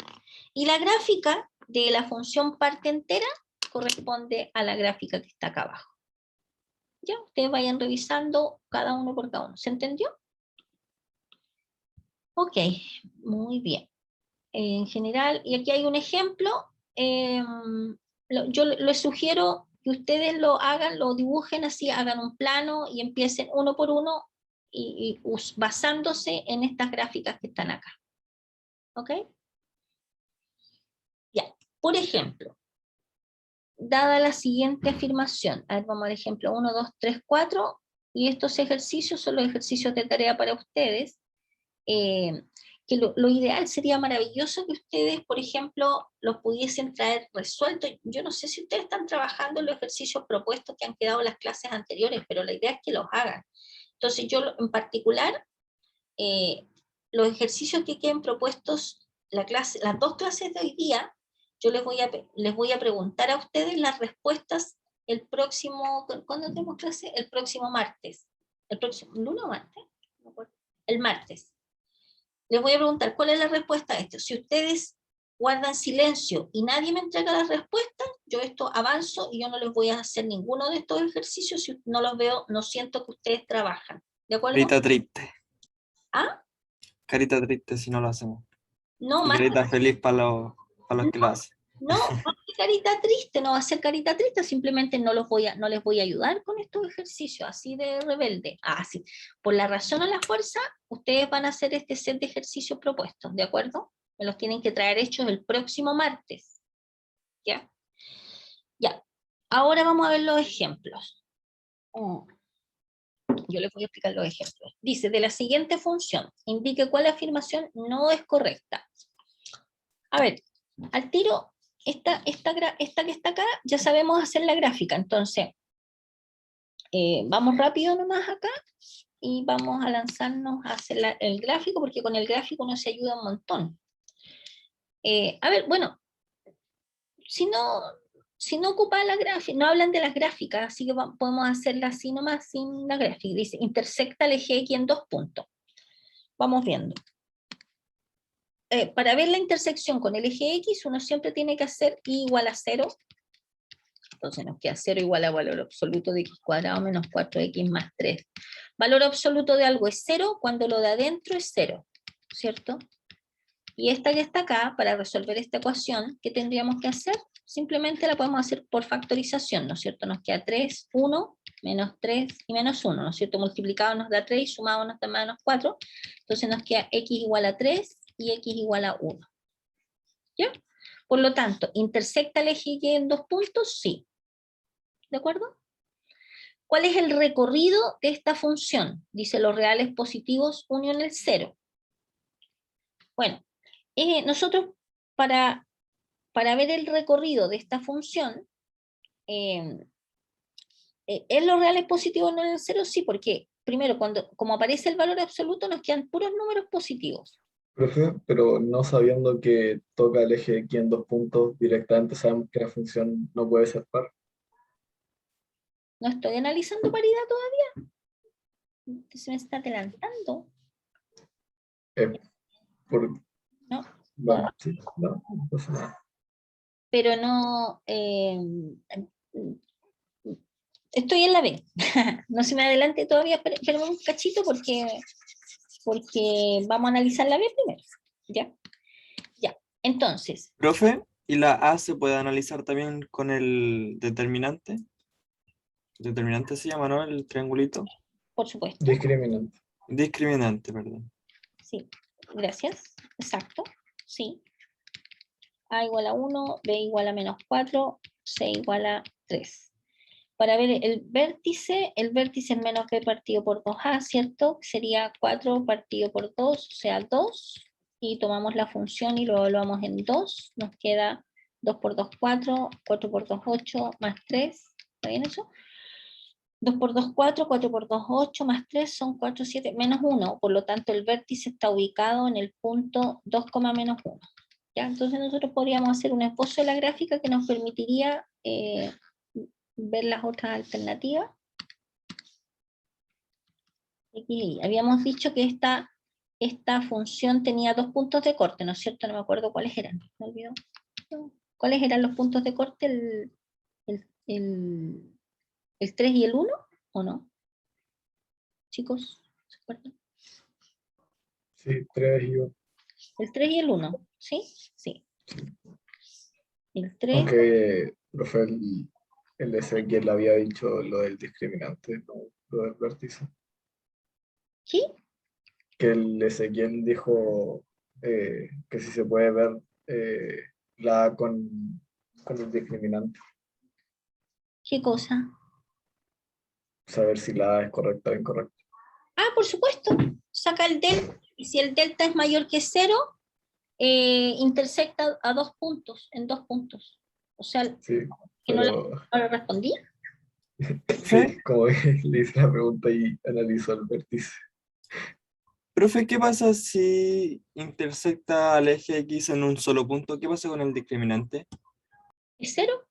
Y la gráfica de la función parte entera corresponde a la gráfica que está acá abajo. ¿Ya? Ustedes vayan revisando cada uno por cada uno. ¿Se entendió? Ok, muy bien. En general, y aquí hay un ejemplo, yo les sugiero que ustedes lo hagan, lo dibujen así, hagan un plano y empiecen uno por uno y basándose en estas gráficas que están acá. ¿Ok? Ya, por ejemplo, dada la siguiente afirmación, a ver, vamos al ejemplo 1, 2, 3, 4, y estos ejercicios son los ejercicios de tarea para ustedes, que lo ideal sería maravilloso que ustedes, por ejemplo, los pudiesen traer resueltos. Yo no sé si ustedes están trabajando en los ejercicios propuestos que han quedado en las clases anteriores, pero la idea es que los hagan. Entonces yo en particular, los ejercicios que queden propuestos, las dos clases de hoy día, yo les voy a preguntar a ustedes las respuestas el próximo, ¿cuándo tenemos clase? El próximo martes. ¿El próximo lunes o martes? No me acuerdo. El martes. Les voy a preguntar cuál es la respuesta a esto. Si ustedes guardan silencio y nadie me entrega la respuesta, yo esto avanzo y yo no les voy a hacer ninguno de estos ejercicios si no los veo, no siento que ustedes trabajan. ¿De acuerdo? Carita triste. ¿Ah? Carita triste si no lo hacemos. No, Y más carita feliz para los que lo hacen. no, más que carita triste, no va a ser carita triste, simplemente no les voy a ayudar con estos ejercicios, así de rebelde. Sí. Por la razón o la fuerza, ustedes van a hacer este set de ejercicios propuestos, ¿de acuerdo? Me los tienen que traer hechos el próximo martes. ¿Ya? Ya. Ahora vamos a ver los ejemplos. Yo les voy a explicar los ejemplos. Dice, de la siguiente función, indique cuál afirmación no es correcta. A ver, al tiro, esta que está acá, ya sabemos hacer la gráfica, entonces, vamos rápido nomás acá, y vamos a lanzarnos a hacer el gráfico, porque con el gráfico nos ayuda un montón. A ver, bueno, si no ocupa la gráfica, no hablan de las gráficas, así que podemos hacerla así nomás, sin la gráfica. Dice, intersecta el eje X en 2 puntos. Vamos viendo. Para ver la intersección con el eje X, uno siempre tiene que hacer y igual a 0. Entonces nos queda 0 igual a valor absoluto de x cuadrado menos 4x más 3. Valor absoluto de algo es 0 cuando lo de adentro es 0, ¿cierto? Y esta que está acá, para resolver esta ecuación, ¿qué tendríamos que hacer? Simplemente la podemos hacer por factorización, ¿no es cierto? Nos queda 3, 1, menos 3 y menos 1, ¿no es cierto? Multiplicado nos da 3 y sumado nos da menos 4. Entonces nos queda x igual a 3 y x igual a 1. ¿Ya? Por lo tanto, ¿intersecta el eje Y en 2 puntos? Sí. ¿De acuerdo? ¿Cuál es el recorrido de esta función? Dice los reales positivos unión el 0. Bueno, nosotros para ver el recorrido de esta función, ¿es los reales positivos unión el 0? Sí, porque primero, como aparece el valor absoluto, nos quedan puros números positivos. Profe, pero no sabiendo que toca el eje X en 2 puntos, directamente sabemos que la función no puede ser par. No estoy analizando paridad todavía. Se me está adelantando. Por, No. bueno, sí, no pasa nada. Pero no... estoy en la B. No se me adelante todavía, espérame un cachito porque vamos a analizar la B primero. ¿Ya? Ya. Entonces, Profe, ¿y la A se puede analizar también con el determinante? Determinante se llama, ¿no? El triangulito. por supuesto. Discriminante. Discriminante, perdón. Sí. Gracias. Exacto. Sí. A igual a 1, B igual a menos 4, C igual a 3. Para ver el vértice es menos B partido por 2A, ¿cierto? Sería 4 partido por 2, o sea 2, y tomamos la función y lo evaluamos en 2, nos queda 2 por 2, 4, 4 por 2, 8, más 3, ¿está bien eso? 2 por 2, 4, 4 por 2, 8, más 3 son 4, 7, menos 1. Por lo tanto, el vértice está ubicado en el punto 2, menos 1. ¿Ya? Entonces nosotros podríamos hacer un esbozo de la gráfica que nos permitiría ver las otras alternativas. X y Y. Habíamos dicho que esta función tenía 2 puntos de corte, ¿no es cierto? No me acuerdo cuáles eran. ¿Me olvidó? ¿Cuáles eran los puntos de corte? ¿El 3 y el 1? ¿O no? Chicos, ¿se acuerdan? Sí, 3 y 1. El 3 y el 1, ¿sí? Sí. El 3, Aunque, profe, el Ezequiel había dicho lo del discriminante, no lo del vértice. ¿qué? Que el Ezequiel dijo que si se puede ver la A con el discriminante, ¿Qué cosa? saber si la A es correcta o incorrecta. Ah, por supuesto. Saca el delta. Y si el delta es mayor que 0, intersecta a 2 puntos, en 2 puntos. O sea, Sí, que no pero le respondía. Profe, sí, como le hice la pregunta y analizó el vértice. profe, ¿qué pasa si intersecta al eje X en un solo punto? ¿Qué pasa con el discriminante? ¿Es 0?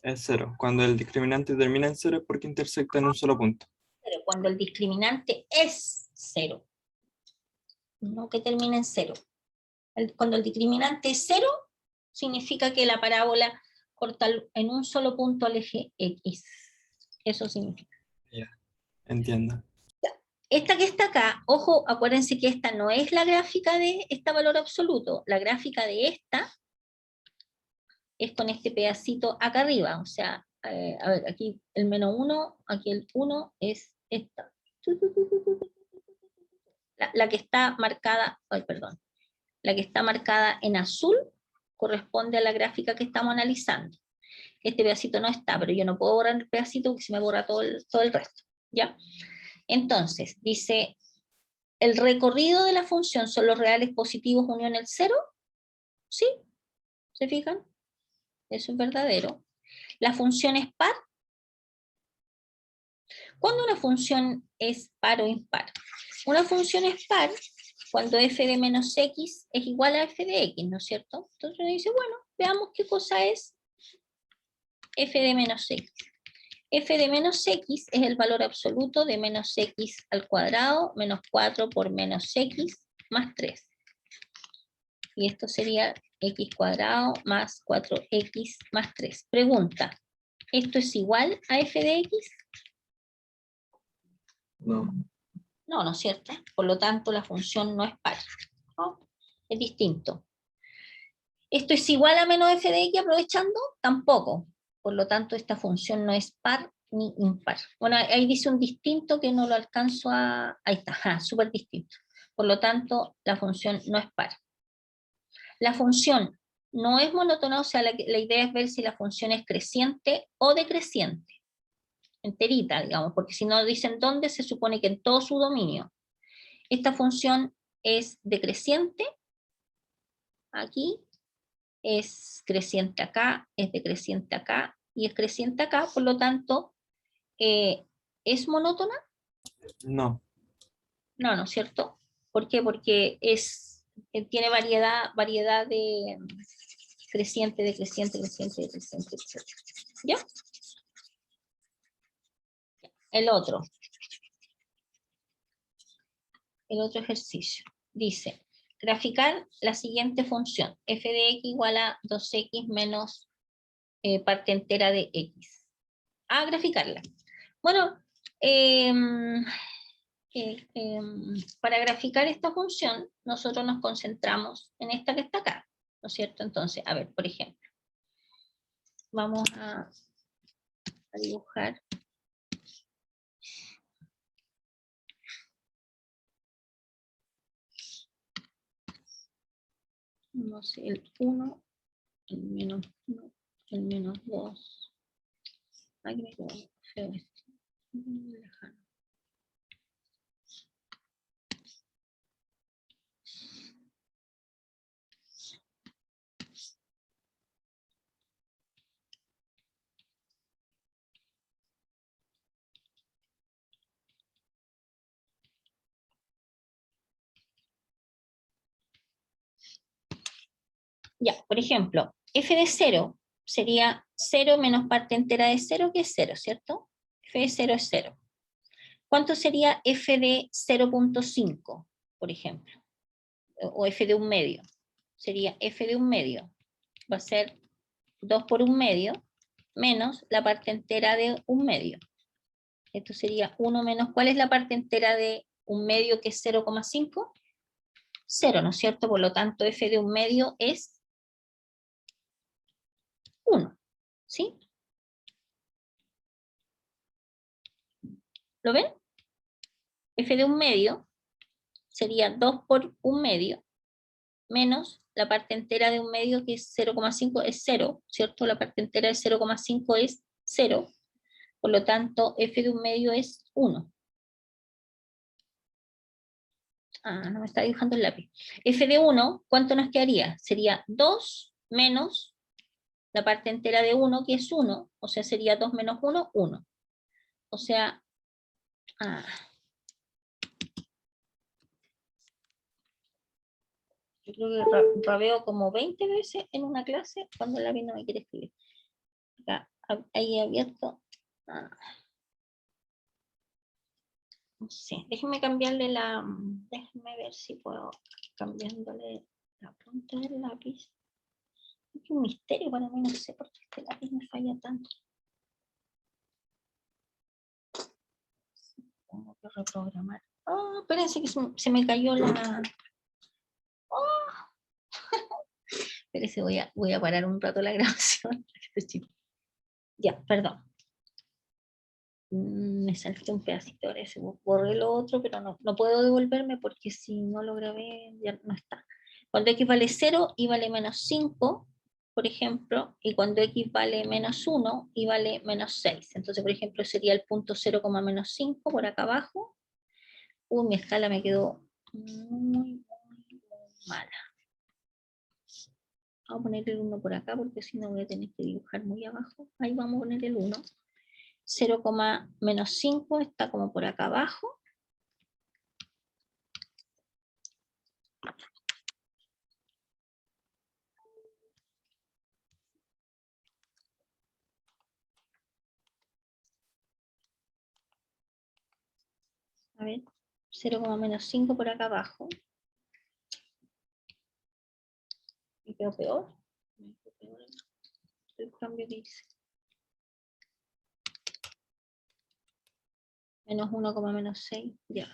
Es cero. Cuando el discriminante termina en cero es porque intersecta en un solo punto. Pero cuando el discriminante es 0, no que termine en 0. Cuando el discriminante es 0, significa que la parábola corta en un solo punto al eje X. Eso significa. Ya, entiendo. Esta que está acá, ojo, acuérdense que esta no es la gráfica de este valor absoluto. La gráfica de esta es con este pedacito acá arriba. O sea, a ver, aquí el menos 1, aquí el 1 es esta. La que está marcada, ay, perdón, la que está marcada en azul corresponde a la gráfica que estamos analizando. Este pedacito no está, pero yo no puedo borrar el pedacito porque se me borra todo el resto. ¿Ya? Entonces, dice, ¿el recorrido de la función son los reales positivos unión el 0? Sí, ¿se fijan? Eso es verdadero. ¿La función es par? ¿Cuándo una función es par o impar? Una función es par cuando f de menos x es igual a f de x, ¿no es cierto? Entonces uno dice, bueno, veamos qué cosa es f de menos x. F de menos x es el valor absoluto de menos x al cuadrado menos 4 por menos x más 3. Y esto sería x cuadrado más 4x más 3. Pregunta, ¿esto es igual a f de x? No, No, ¿no es cierto? Por lo tanto, la función no es par, ¿no? Es distinto. ¿Esto es igual a menos f de x aprovechando? Tampoco. Por lo tanto, esta función no es par ni impar. Bueno, ahí dice un distinto que no lo alcanzo a... Ahí está, súper distinto. Por lo tanto, la función no es par. La función no es monótona, o sea, la idea es ver si la función es creciente o decreciente. Enterita, digamos, porque si no dicen dónde, se supone que en todo su dominio. Esta función es decreciente, aquí, es creciente acá, es decreciente acá, y es creciente acá, por lo tanto, ¿es monótona? No, No, ¿no es cierto? ¿Por qué? Porque tiene variedad de creciente, decreciente, creciente, decreciente, etc. ¿Ya? El otro ejercicio. Dice, graficar la siguiente función, f de x igual a 2x menos parte entera de x. A graficarla. Bueno, para graficar esta función, nosotros nos concentramos en esta que está acá, ¿no es cierto? Entonces, a ver, por ejemplo, vamos a dibujar. No sé, el 1, el menos 1, el menos 2. Ay, me quedó feo esto. Muy lejano. Ya, por ejemplo, f de 0 sería 0 menos parte entera de 0, que es 0, ¿cierto? F de 0 es 0. ¿Cuánto sería f de 0.5, por ejemplo? O f de 1/2. Sería f de 1/2. Va a ser 2 por 1/2 menos la parte entera de 1/2. Esto sería 1 menos, ¿cuál es la parte entera de 1/2 que es 0,5? 0, ¿no es cierto? Por lo tanto, f de 1/2 es 1, ¿sí? ¿Lo ven? F de 1/2 sería 2 por 1/2 menos la parte entera de 1/2 que es 0,5 es 0, ¿cierto? La parte entera de 0,5 es 0, por lo tanto f de 1/2 es 1. Ah, no me está dibujando el lápiz. F de 1, ¿cuánto nos quedaría? Sería 2 menos la parte entera de 1, que es 1, o sea, sería 2 menos 1, 1. O sea, yo creo que rabeo como 20 veces en una clase cuando el lápiz no me quiere escribir. Acá, ahí abierto. No sé, déjenme cambiarle déjenme ver si puedo cambiándole la punta del lápiz. Es un misterio para mí, no sé por qué este lápiz me falla tanto. Tengo que reprogramar. Oh, espérense que se me cayó la... Oh. Espérense, voy a parar un rato la grabación. Ya, perdón. Me salté un pedacito, ahora se borré lo otro, pero no puedo devolverme porque si no lo grabé ya no está. Cuando x vale 0, y vale menos 5, por ejemplo, y cuando x vale menos 1, y vale menos 6. Entonces, por ejemplo, sería el punto 0, menos 5 por acá abajo. Mi escala me quedó muy mala. Vamos a poner el 1 por acá porque si no voy a tener que dibujar muy abajo. Ahí vamos a poner el 1. 0, menos 5 está como por acá abajo. A ver, 0, menos 5 por acá abajo. ¿Me quedó peor? El cambio que hice. Menos 1, menos 6. Ya.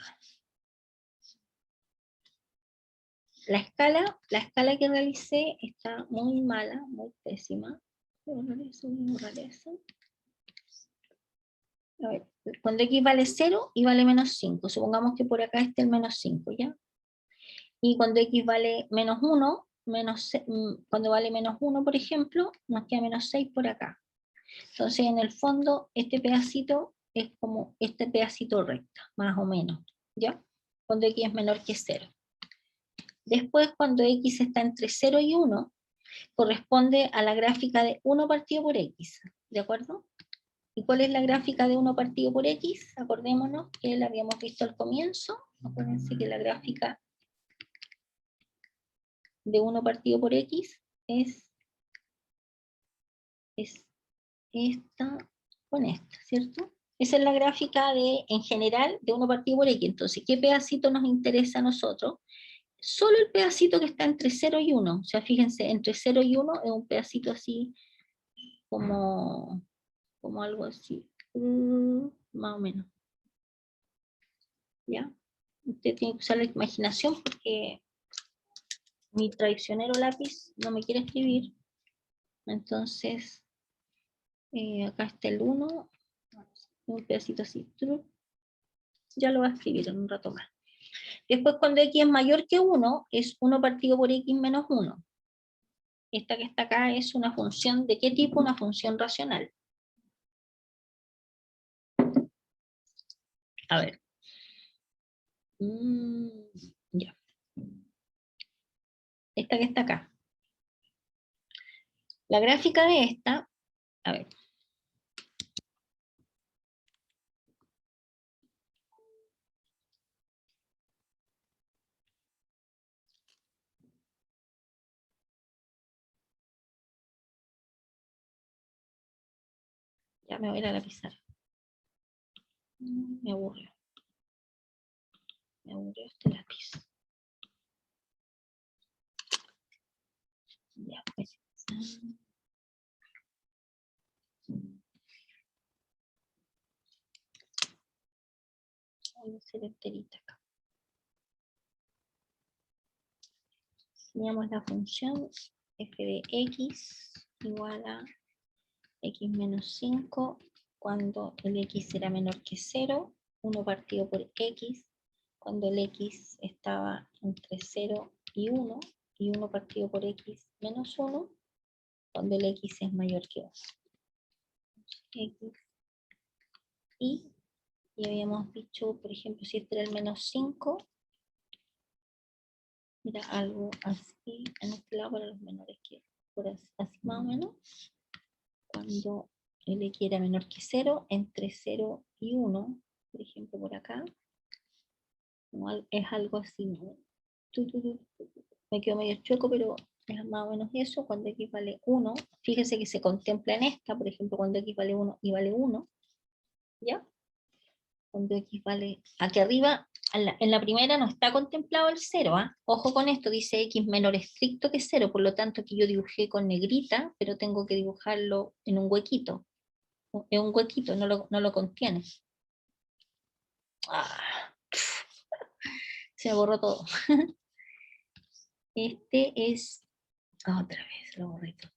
La escala que realicé está muy mala, muy pésima. Voy a borrar eso. A ver, cuando x vale 0, y vale menos 5. Supongamos que por acá esté el menos 5, ¿ya? Y cuando x vale menos 1, cuando vale menos 1, por ejemplo, nos queda menos 6 por acá. Entonces, en el fondo, este pedacito es como este pedacito recto, más o menos, ¿ya? Cuando x es menor que 0. Después, cuando x está entre 0 y 1, corresponde a la gráfica de 1 partido por x, ¿de acuerdo? ¿Y cuál es la gráfica de 1 partido por x? Acordémonos que la habíamos visto al comienzo. Acuérdense que la gráfica de 1 partido por x es esta con esta, ¿cierto? Esa es la gráfica en general de 1 partido por x. Entonces, ¿qué pedacito nos interesa a nosotros? Solo el pedacito que está entre 0 y 1. O sea, fíjense, entre 0 y 1 es un pedacito así como algo así. Más o menos. ¿Ya? Usted tiene que usar la imaginación porque mi traicionero lápiz no me quiere escribir. Entonces, acá está el 1, un pedacito así. Ya lo va a escribir en un rato más. Después, cuando x es mayor que 1, es 1 partido por x menos 1. Esta que está acá es una función, ¿de qué tipo? Una función racional. A ver. Ya. Esta que está acá. La gráfica de esta, a ver. Ya me voy a ir a la pizarra. Me aburrió. Me aburrió este lápiz. Ya, pues. Voy a hacer enterita acá. Teníamos la función f de x igual a x menos 5 cuando el x era menor que 0, 1 partido por x, cuando el x estaba entre 0 y 1, y 1 partido por x menos 1, cuando el x es mayor que 1. X y habíamos dicho, por ejemplo, si este era el menos 5, era algo así, en este lado para los menores que por así más o menos, cuando el x era menor que 0, entre 0 y 1, por ejemplo por acá, es algo así, ¿no? Me quedo medio chueco, pero es más o menos eso, cuando x vale 1, fíjense que se contempla en esta, por ejemplo, cuando x vale 1 y vale 1, ¿ya? Cuando x vale, aquí arriba, en la primera no está contemplado el 0, ¿ah? Ojo con esto, dice x menor estricto que 0, por lo tanto aquí yo dibujé con negrita, pero tengo que dibujarlo en un huequito. Es un huequito, no lo contiene. Ah, se me borró todo. Este es, otra vez lo borré todo.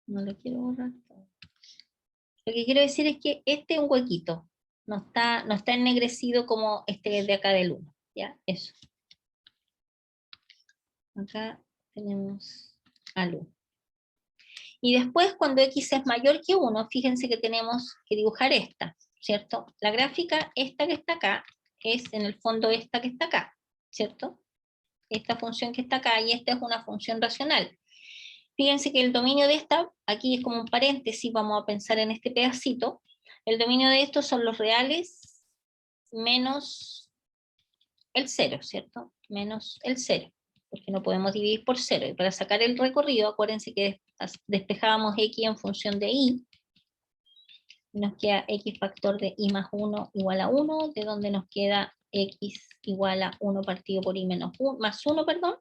No lo quiero borrar todo. Lo que quiero decir es que este es un huequito, no está ennegrecido como este de acá del 1, ¿ya? Eso. Acá tenemos al 1. Y después, cuando x es mayor que 1, fíjense que tenemos que dibujar esta, ¿cierto? La gráfica, esta que está acá, es en el fondo esta que está acá, ¿cierto? Esta función que está acá, y esta es una función racional. Fíjense que el dominio de esta, aquí es como un paréntesis, vamos a pensar en este pedacito. El dominio de estos son los reales menos el 0, ¿cierto? Menos el 0, porque no podemos dividir por 0. Y para sacar el recorrido, acuérdense que despejábamos x en función de y. Nos queda x factor de y más 1 igual a 1, de donde nos queda x igual a 1 partido por y menos 1, más 1, perdón,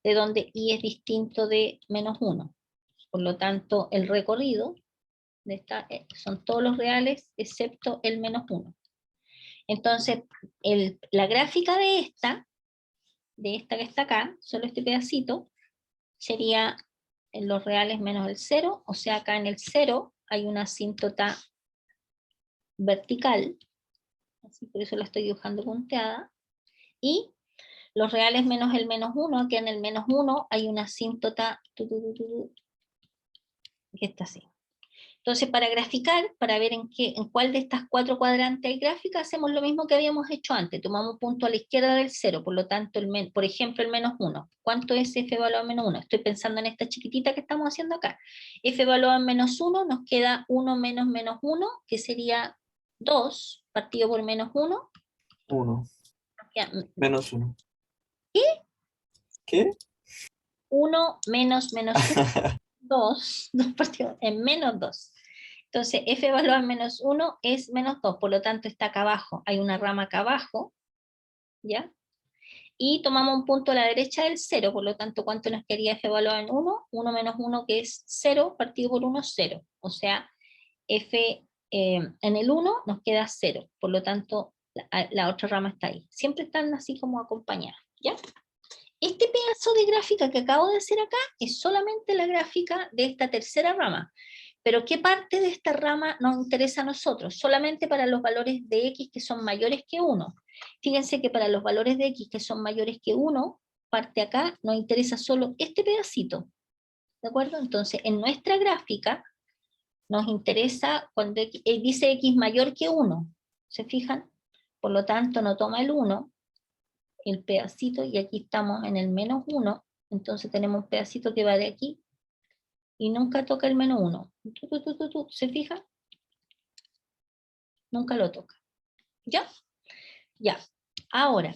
de donde y es distinto de menos 1. Por lo tanto, el recorrido de esta, son todos los reales excepto el menos 1. Entonces, la gráfica de esta que está acá, solo este pedacito, sería en los reales menos el 0, o sea, acá en el 0 hay una asíntota vertical, así por eso la estoy dibujando punteada, y los reales menos el menos 1, que en el menos 1 hay una asíntota que está así. Entonces, para graficar, para ver en cuál de estas 4 cuadrantes hay gráfica, hacemos lo mismo que habíamos hecho antes. Tomamos un punto a la izquierda del 0, por lo tanto, por ejemplo, el menos 1. ¿Cuánto es f evaluado en menos 1? Estoy pensando en esta chiquitita que estamos haciendo acá. F evaluado en menos 1, nos queda 1 menos menos 1, que sería 2, partido por menos 1. 1. Menos 1. ¿Qué? ¿Qué? 1 menos menos 1, 2 partido en menos 2. Entonces, f evaluado en menos 1 es menos 2, por lo tanto está acá abajo, hay una rama acá abajo, ¿ya? Y tomamos un punto a la derecha del 0, por lo tanto, ¿cuánto nos quedaría f evaluado en 1? 1 menos 1, que es 0, partido por 1, 0. O sea, f en el 1 nos queda 0, por lo tanto, la otra rama está ahí. Siempre están así como acompañadas, ¿ya? Este pedazo de gráfica que acabo de hacer acá es solamente la gráfica de esta tercera rama. Pero ¿qué parte de esta rama nos interesa a nosotros? Solamente para los valores de x que son mayores que 1. Fíjense que para los valores de x que son mayores que 1, parte acá, nos interesa solo este pedacito. ¿De acuerdo? Entonces, en nuestra gráfica, nos interesa cuando dice x mayor que 1. ¿Se fijan? Por lo tanto, no toma el 1, el pedacito, y aquí estamos en el menos 1. Entonces tenemos un pedacito que va de aquí y nunca toca el menos 1. ¿Se fija? Nunca lo toca. ¿Ya? Ya. Ahora.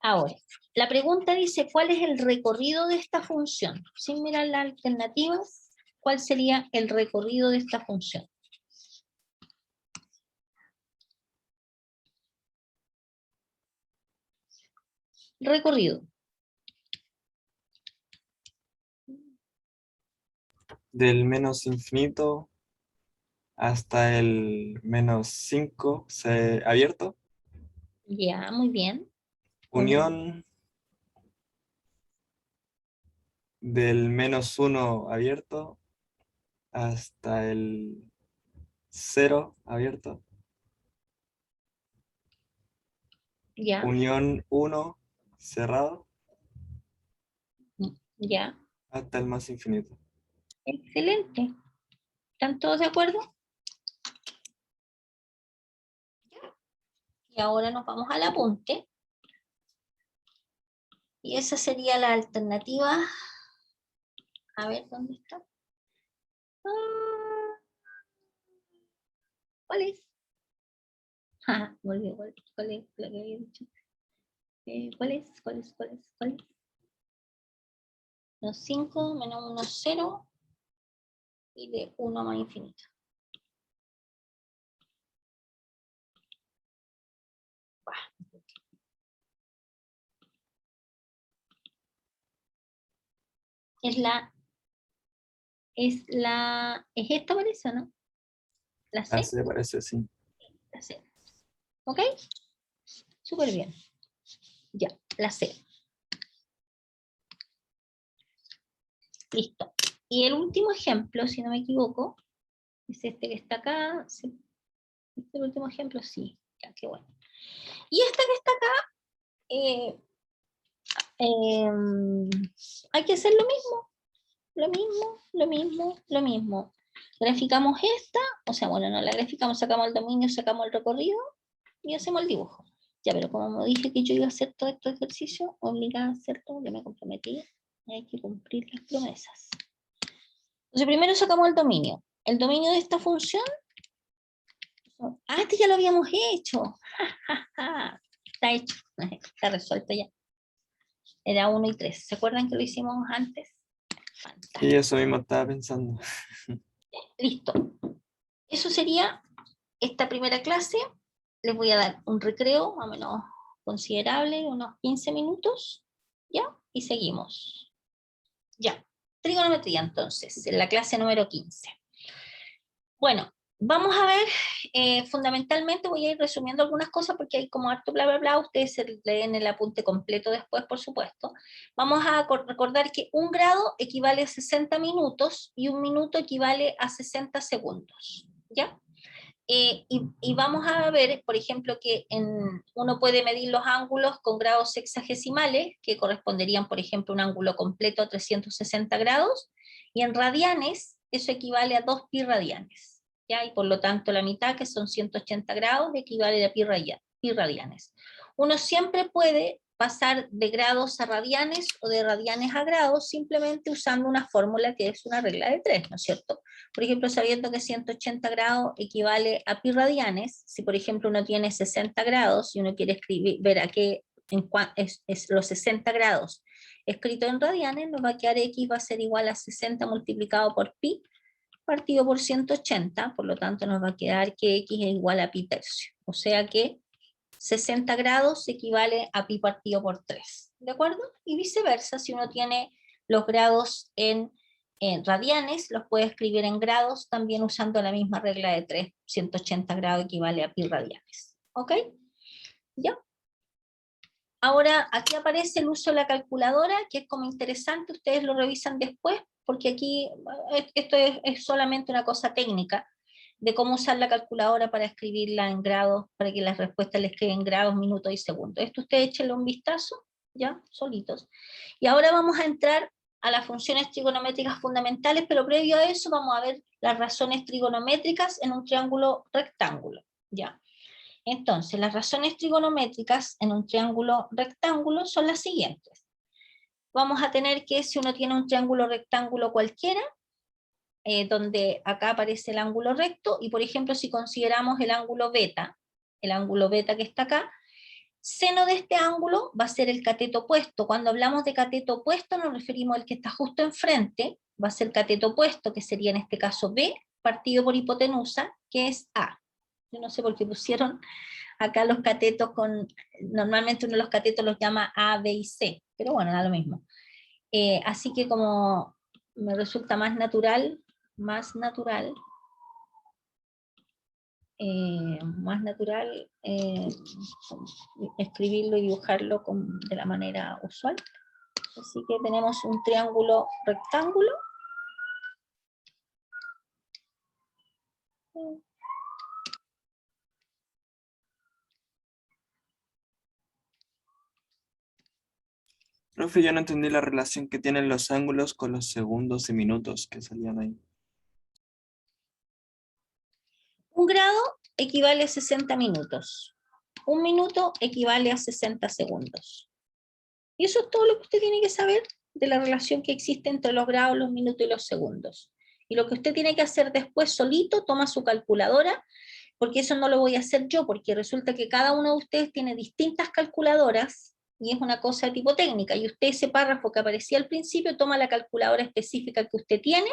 Ahora, la pregunta dice, ¿cuál es el recorrido de esta función? Sin mirar las alternativas, ¿cuál sería el recorrido de esta función? Recorrido. Del menos infinito hasta el menos 5 abierto. Ya, muy bien. Unión del menos 1 abierto hasta el 0 abierto. Ya, Unión 1 cerrado ya. hasta el más infinito. Excelente. ¿Están todos de acuerdo? Y ahora nos vamos al apunte. Y esa sería la alternativa. A ver, ¿dónde está? ¿Cuál es? Me olvidé cuál es la que había dicho. ¿Cuál es? ¿Cuál es? ¿Cuál es? ¿Cuál es? Menos 5, menos 1, 0. Y de 1 más infinito. Es esta parece, ¿no? La C. Así parece, sí. La C. ¿Ok? Súper bien. Ya, la C. Listo. Y el último ejemplo, si no me equivoco, es este que está acá. Sí. Este es el último ejemplo, sí. Ya, qué bueno. Y esta que está acá, hay que hacer lo mismo. Lo mismo, lo mismo, lo mismo. Graficamos esta, o sea, bueno, no la graficamos, sacamos el dominio, sacamos el recorrido y hacemos el dibujo. Ya, pero como me dije que yo iba a hacer todo este ejercicio, obligada a hacer todo, yo me comprometí, hay que cumplir las promesas. Entonces, primero sacamos el dominio. El dominio de esta función, este ya lo habíamos hecho. Está hecho, está resuelto ya. Era 1 y 3. ¿Se acuerdan que lo hicimos antes? Fantástico. Y eso mismo estaba pensando. Listo. Eso sería esta primera clase. Les voy a dar un recreo más o menos considerable, unos 15 minutos, ¿ya? Y seguimos. Ya, trigonometría entonces, en la clase número 15. Bueno, vamos a ver, fundamentalmente voy a ir resumiendo algunas cosas porque hay como harto bla bla bla, ustedes se leen el apunte completo después, por supuesto. Vamos a recordar que 1 grado equivale a 60 minutos y 1 minuto equivale a 60 segundos, ¿ya? Y vamos a ver, por ejemplo, que uno puede medir los ángulos con grados sexagesimales, que corresponderían, por ejemplo, un ángulo completo a 360 grados, y en radianes eso equivale a 2 pi radianes, ¿ya? Y por lo tanto la mitad, que son 180 grados, equivale a pi radianes. Uno siempre puede pasar de grados a radianes o de radianes a grados simplemente usando una fórmula que es una regla de 3, ¿no es cierto? Por ejemplo, sabiendo que 180 grados equivale a pi radianes, si por ejemplo uno tiene 60 grados y uno quiere escribir, ver a qué es los 60 grados escrito en radianes, nos va a quedar x va a ser igual a 60 multiplicado por pi partido por 180, por lo tanto nos va a quedar que x es igual a pi tercio, o sea que 60 grados equivale a pi partido por 3, ¿de acuerdo? Y viceversa, si uno tiene los grados en radianes, los puede escribir en grados también usando la misma regla de 3, 180 grados equivale a pi radianes, ¿ok? ¿Ya? Ahora, aquí aparece el uso de la calculadora, que es como interesante, ustedes lo revisan después, porque aquí esto es solamente una cosa técnica, de cómo usar la calculadora para escribirla en grados, para que las respuestas le escriban en grados, minutos y segundos. Esto ustedes échenle un vistazo, ya, solitos. Y ahora vamos a entrar a las funciones trigonométricas fundamentales, pero previo a eso vamos a ver las razones trigonométricas en un triángulo rectángulo, ya. Entonces, las razones trigonométricas en un triángulo rectángulo son las siguientes. Vamos a tener que si uno tiene un triángulo rectángulo cualquiera, donde acá aparece el ángulo recto, y por ejemplo si consideramos el ángulo beta que está acá, Seno de este ángulo va a ser el cateto opuesto. Cuando hablamos de cateto opuesto nos referimos al que está justo enfrente, va a ser cateto opuesto, que sería en este caso B, partido por hipotenusa, que es A. Yo no sé por qué pusieron acá los catetos con, normalmente uno de los catetos los llama A, B y C, pero bueno, da lo mismo. Así que como me resulta más natural, escribirlo y dibujarlo de la manera usual. Así que tenemos un triángulo rectángulo. Profe, yo no entendí la relación que tienen los ángulos con los segundos y minutos que salían ahí. Un grado equivale a 60 minutos. Un minuto equivale a 60 segundos. Y eso es todo lo que usted tiene que saber de la relación que existe entre los grados, los minutos y los segundos. Y lo que usted tiene que hacer después solito, toma su calculadora, porque eso no lo voy a hacer yo, porque resulta que cada uno de ustedes tiene distintas calculadoras, y es una cosa de tipo técnica, y usted ese párrafo que aparecía al principio, toma la calculadora específica que usted tiene,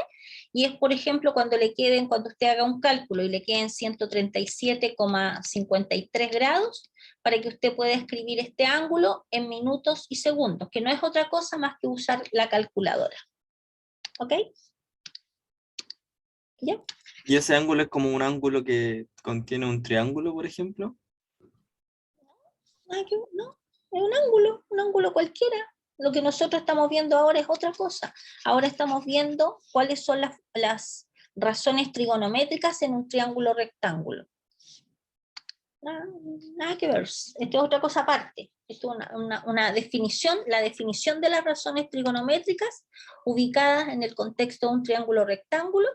y es por ejemplo cuando usted haga un cálculo y le queden 137,53 grados, para que usted pueda escribir este ángulo en minutos y segundos, que no es otra cosa más que usar la calculadora. ¿Ok? ¿Ya? ¿Y ese ángulo es como un ángulo que contiene un triángulo, por ejemplo? No, es un ángulo cualquiera. Lo que nosotros estamos viendo ahora es otra cosa. Ahora estamos viendo cuáles son las razones trigonométricas en un triángulo rectángulo. Nada que ver, esto es otra cosa aparte. Esto es una definición, la definición de las razones trigonométricas ubicadas en el contexto de un triángulo rectángulo,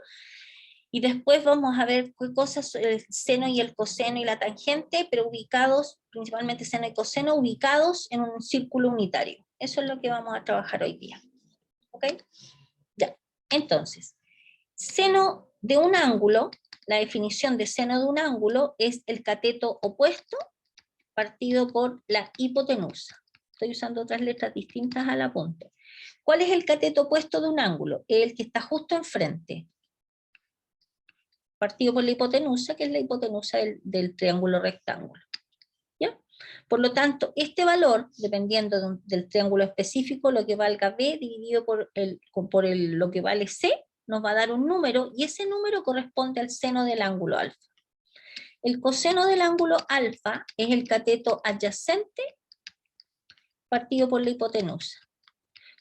y después vamos a ver qué cosas, el seno y el coseno y la tangente, pero ubicados, principalmente seno y coseno, ubicados en un círculo unitario. Eso es lo que vamos a trabajar hoy día. ¿Ok? Ya, entonces, seno de un ángulo, la definición de seno de un ángulo es el cateto opuesto partido por la hipotenusa. Estoy usando otras letras distintas al apunte. ¿Cuál es el cateto opuesto de un ángulo? El que está justo enfrente, partido por la hipotenusa, que es la hipotenusa del triángulo rectángulo. ¿Ya? Por lo tanto, este valor, dependiendo del triángulo específico, lo que valga B dividido por lo que vale C, nos va a dar un número, y ese número corresponde al seno del ángulo alfa. El coseno del ángulo alfa es el cateto adyacente partido por la hipotenusa.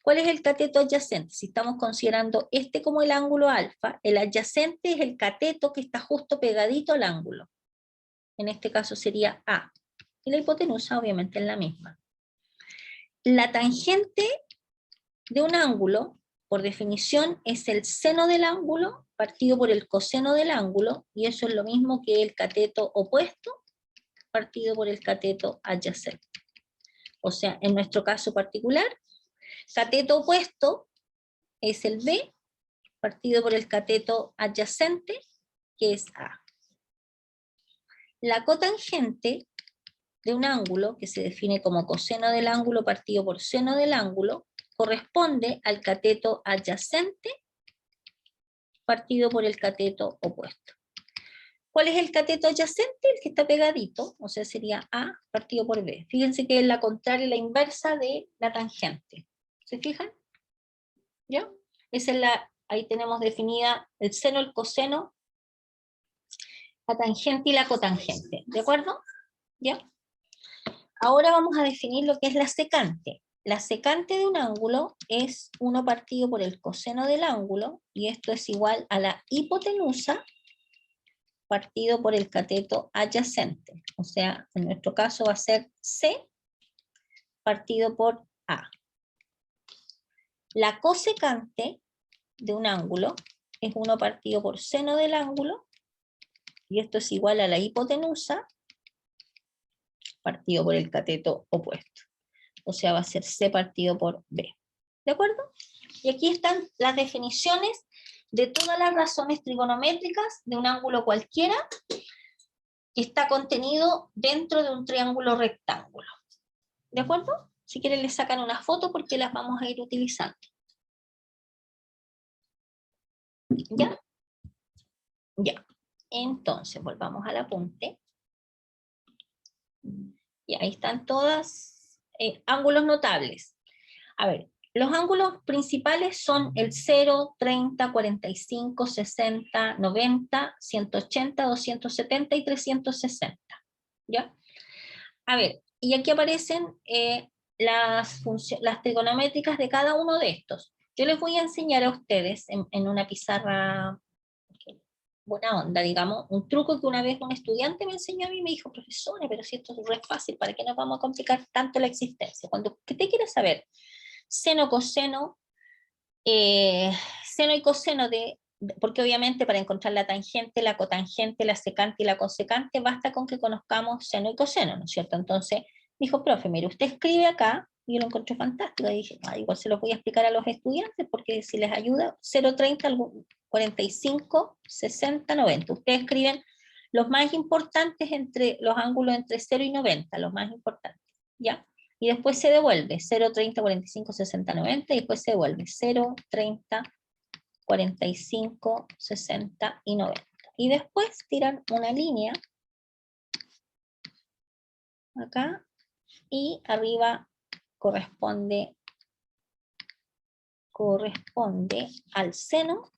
¿Cuál es el cateto adyacente? Si estamos considerando este como el ángulo alfa, el adyacente es el cateto que está justo pegadito al ángulo. En este caso sería A. Y la hipotenusa obviamente es la misma. La tangente de un ángulo, por definición, es el seno del ángulo partido por el coseno del ángulo, y eso es lo mismo que el cateto opuesto partido por el cateto adyacente. O sea, en nuestro caso particular, cateto opuesto es el B partido por el cateto adyacente, que es A. La cotangente de un ángulo, que se define como coseno del ángulo partido por seno del ángulo, corresponde al cateto adyacente partido por el cateto opuesto. ¿Cuál es el cateto adyacente? El que está pegadito, o sea, sería A partido por B. Fíjense que es la contraria, la inversa de la tangente. ¿Se fijan? ¿Ya? Esa es ahí tenemos definida el seno, el coseno, la tangente y la cotangente. ¿De acuerdo? ¿Ya? Ahora vamos a definir lo que es la secante. La secante de un ángulo es 1 partido por el coseno del ángulo, y esto es igual a la hipotenusa partido por el cateto adyacente. O sea, en nuestro caso va a ser C partido por A. La cosecante de un ángulo es 1 partido por seno del ángulo, y esto es igual a la hipotenusa partido por el cateto opuesto. O sea, va a ser C partido por B. ¿De acuerdo? Y aquí están las definiciones de todas las razones trigonométricas de un ángulo cualquiera que está contenido dentro de un triángulo rectángulo. ¿De acuerdo? Si quieren le sacan una foto porque las vamos a ir utilizando. ¿Ya? Ya. Entonces, volvamos al apunte. Y ahí están todas ángulos notables. A ver, los ángulos principales son el 0, 30, 45, 60, 90, 180, 270 y 360. ¿Ya? A ver, y aquí aparecen las trigonométricas de cada uno de estos. Yo les voy a enseñar a ustedes en una pizarra buena onda, digamos, un truco que una vez un estudiante me enseñó a mí y me dijo, profesora, pero si esto es re fácil, ¿para qué nos vamos a complicar tanto la existencia? Cuando usted quiera saber seno, coseno, seno y coseno porque obviamente para encontrar la tangente, la cotangente, la secante y la cosecante, basta con que conozcamos seno y coseno, ¿no es cierto? Entonces, me dijo, profe, mire, usted escribe acá, y yo lo encontré fantástico, y dije, igual se lo voy a explicar a los estudiantes, porque si les ayuda, 0,30, 45, 60, 90. Ustedes escriben los más importantes entre los ángulos entre 0 y 90, los más importantes, ¿ya? Y después se devuelve 0, 30, 45, 60, 90, y después se devuelve 0, 30, 45, 60 y 90. Y después tiran una línea acá y arriba corresponde al seno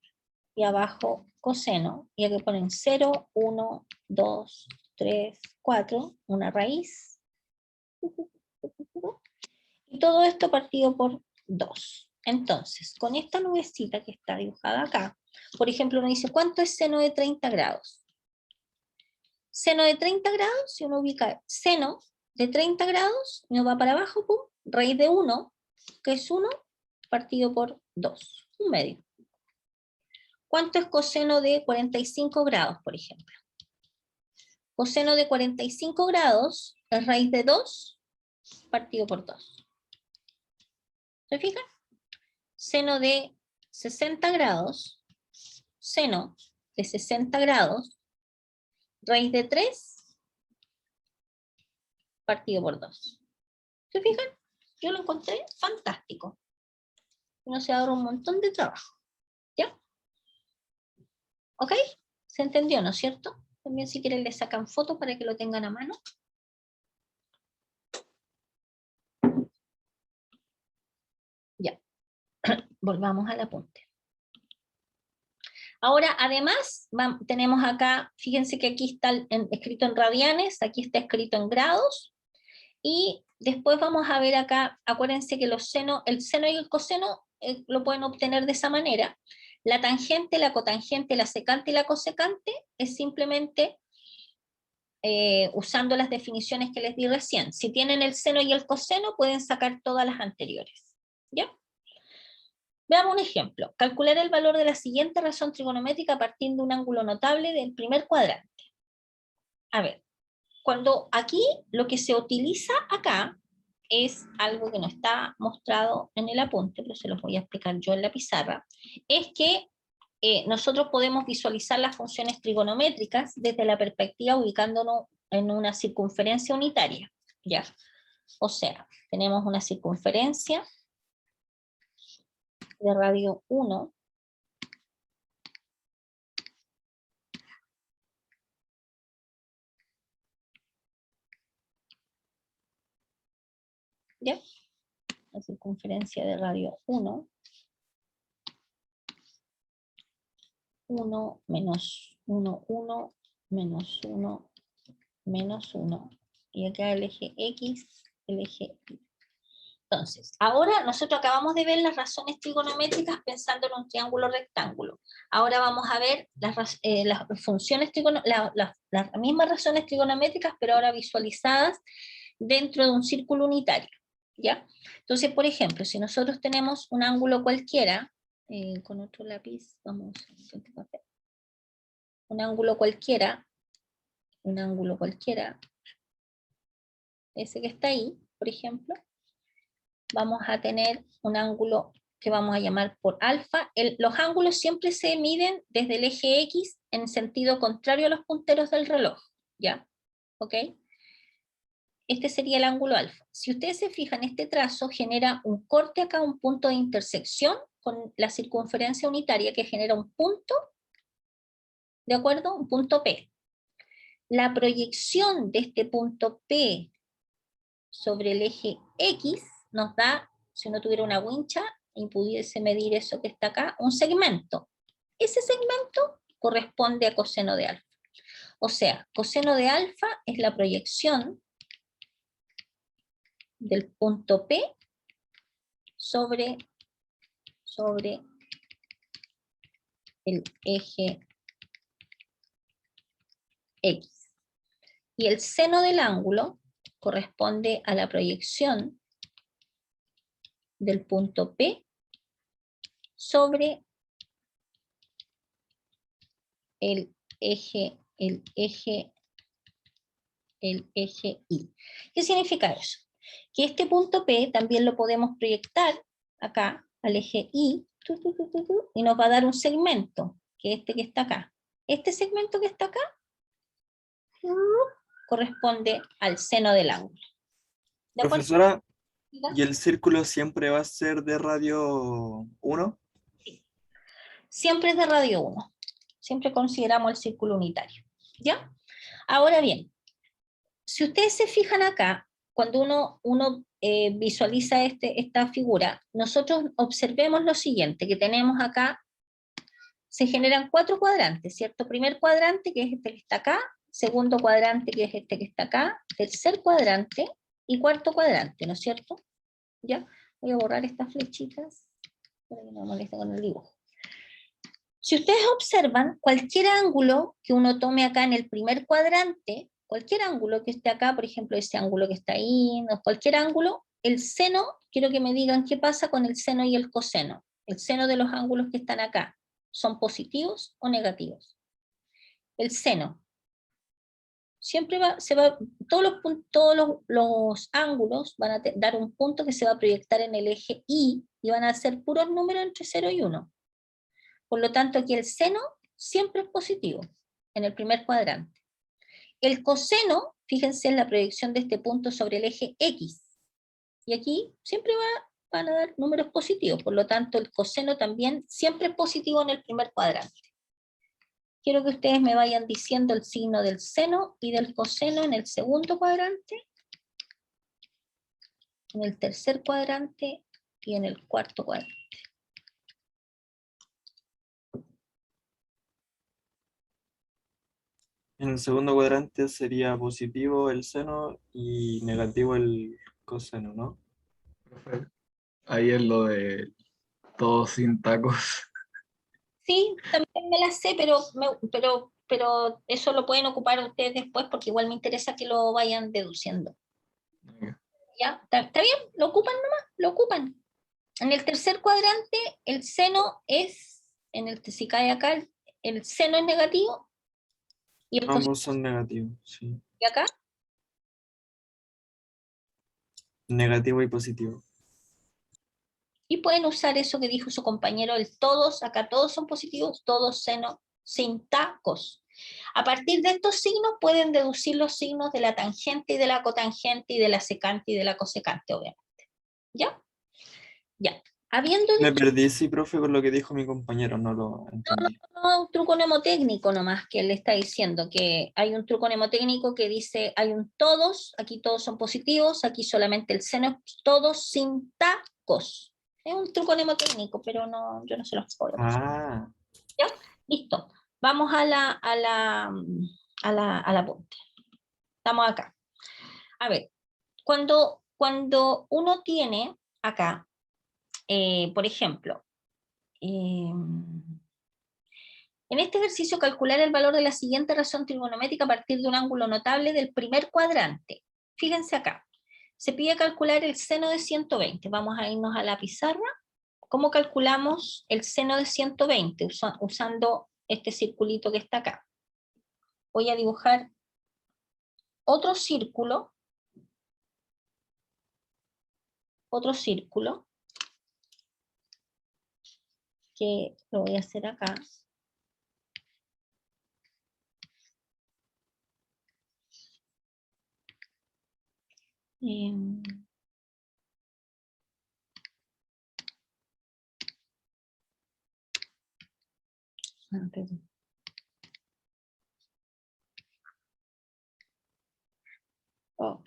y abajo coseno. Y aquí ponen 0, 1, 2, 3, 4, una raíz. Y todo esto partido por 2. Entonces, con esta nubecita que está dibujada acá, por ejemplo, uno dice, ¿cuánto es seno de 30 grados? Seno de 30 grados, si uno ubica seno de 30 grados, uno va para abajo, pum, raíz de 1, que es 1, partido por 2, un medio. ¿Cuánto es coseno de 45 grados, por ejemplo? Coseno de 45 grados es raíz de 2, partido por 2. ¿Se fijan? Seno de 60 grados, seno de 60 grados, raíz de 3, partido por 2. ¿Se fijan? Yo lo encontré fantástico. Uno se ahorra un montón de trabajo. ¿Ya? ¿Ok? ¿Se entendió, no es cierto? También si quieren le sacan fotos para que lo tengan a mano. Ya. Volvamos al apunte. Ahora, además, tenemos acá, fíjense que aquí está escrito en radianes, aquí está escrito en grados, y después vamos a ver acá, acuérdense que el seno y el coseno lo pueden obtener de esa manera. La tangente, la cotangente, la secante y la cosecante es simplemente usando las definiciones que les di recién. Si tienen el seno y el coseno, pueden sacar todas las anteriores. ¿Ya? Veamos un ejemplo. Calcular el valor de la siguiente razón trigonométrica partiendo de un ángulo notable del primer cuadrante. A ver, cuando aquí lo que se utiliza acá es algo que no está mostrado en el apunte, pero se los voy a explicar yo en la pizarra, es que nosotros podemos visualizar las funciones trigonométricas desde la perspectiva ubicándonos en una circunferencia unitaria, ¿ya? O sea, tenemos una circunferencia de radio 1, ¿ya? La circunferencia de radio 1, 1 menos 1, 1, menos 1, menos 1, y acá el eje X, el eje Y. Entonces, ahora nosotros acabamos de ver las razones trigonométricas pensando en un triángulo rectángulo. Ahora vamos a ver las funciones las mismas razones trigonométricas, pero ahora visualizadas dentro de un círculo unitario, ¿ya? Entonces, por ejemplo, si nosotros tenemos un ángulo cualquiera, con otro lápiz, vamos a hacer un ángulo cualquiera, ese que está ahí, por ejemplo, vamos a tener un ángulo que vamos a llamar por alfa. Los ángulos siempre se miden desde el eje X en sentido contrario a los punteros del reloj, ¿ya? ¿Ok? Este sería el ángulo alfa. Si ustedes se fijan, este trazo genera un corte acá, un punto de intersección con la circunferencia unitaria que genera un punto, ¿de acuerdo? Un punto P. La proyección de este punto P sobre el eje X nos da, si uno tuviera una wincha y pudiese medir eso que está acá, un segmento. Ese segmento corresponde a coseno de alfa. O sea, coseno de alfa es la proyección del punto P sobre el eje X. Y el seno del ángulo corresponde a la proyección del punto P sobre el eje Y. ¿Qué significa eso? Que este punto P también lo podemos proyectar acá al eje Y y nos va a dar un segmento, que es este que está acá. Este segmento que está acá corresponde al seno del ángulo. ¿De acuerdo? Profesora, ¿y el círculo siempre va a ser de radio 1? Siempre es de radio 1. Siempre consideramos el círculo unitario. ¿Ya? Ahora bien, si ustedes se fijan acá, cuando uno visualiza esta figura, nosotros observemos lo siguiente, que tenemos acá, se generan 4 cuadrantes, ¿cierto? Primer cuadrante, que es este que está acá, segundo cuadrante, que es este que está acá, tercer cuadrante y cuarto cuadrante, ¿no es cierto? ¿Ya? Voy a borrar estas flechitas para que no me moleste con el dibujo. Si ustedes observan, cualquier ángulo que uno tome acá en el primer cuadrante, cualquier ángulo que esté acá, por ejemplo, ese ángulo que está ahí, no, cualquier ángulo, el seno, quiero que me digan qué pasa con el seno y el coseno. El seno de los ángulos que están acá, ¿son positivos o negativos? El seno. Siempre todos los ángulos van a dar un punto que se va a proyectar en el eje Y y van a ser puros números entre 0 y 1. Por lo tanto, aquí el seno siempre es positivo, en el primer cuadrante. El coseno, fíjense en la proyección de este punto sobre el eje X. Y aquí siempre van a dar números positivos, por lo tanto el coseno también siempre es positivo en el primer cuadrante. Quiero que ustedes me vayan diciendo el signo del seno y del coseno en el segundo cuadrante, en el tercer cuadrante y en el cuarto cuadrante. En el segundo cuadrante sería positivo el seno y negativo el coseno, ¿no? Profe, ahí es lo de todo sin tacos. Sí, también me la sé, pero eso lo pueden ocupar ustedes después porque igual me interesa que lo vayan deduciendo. ¿Ya? ¿Está bien? ¿Lo ocupan nomás? Lo ocupan. En el tercer cuadrante, el seno es, si cae acá, el seno es negativo y el coseno Ambos son negativos, sí. de acá. Negativo y positivo. Y pueden usar eso que dijo su compañero, el todos, acá todos son positivos, todos seno, sin tacos. A partir de estos signos pueden deducir los signos de la tangente y de la cotangente y de la secante y de la cosecante, obviamente. ¿Ya? Ya. Habiendo Me dicho perdí, sí, profe, con lo que dijo mi compañero, no lo entendí. un truco mnemotécnico nomás que él le está diciendo, que hay un truco mnemotécnico que dice, hay un todos, aquí todos son positivos, aquí solamente el seno es todos sin tacos. Es un truco mnemotécnico, pero no, yo no se los puedo pasar. Ah, ¿Ya? Listo. Vamos a la punta. Estamos acá. A ver, cuando uno tiene acá, por ejemplo, en este ejercicio calcular el valor de la siguiente razón trigonométrica a partir de un ángulo notable del primer cuadrante. Fíjense acá. Se pide calcular el seno de 120. Vamos a irnos a la pizarra. ¿Cómo calculamos el seno de 120? Usando este circulito que está acá. Voy a dibujar otro círculo, que lo voy a hacer acá. Perdón. Oh.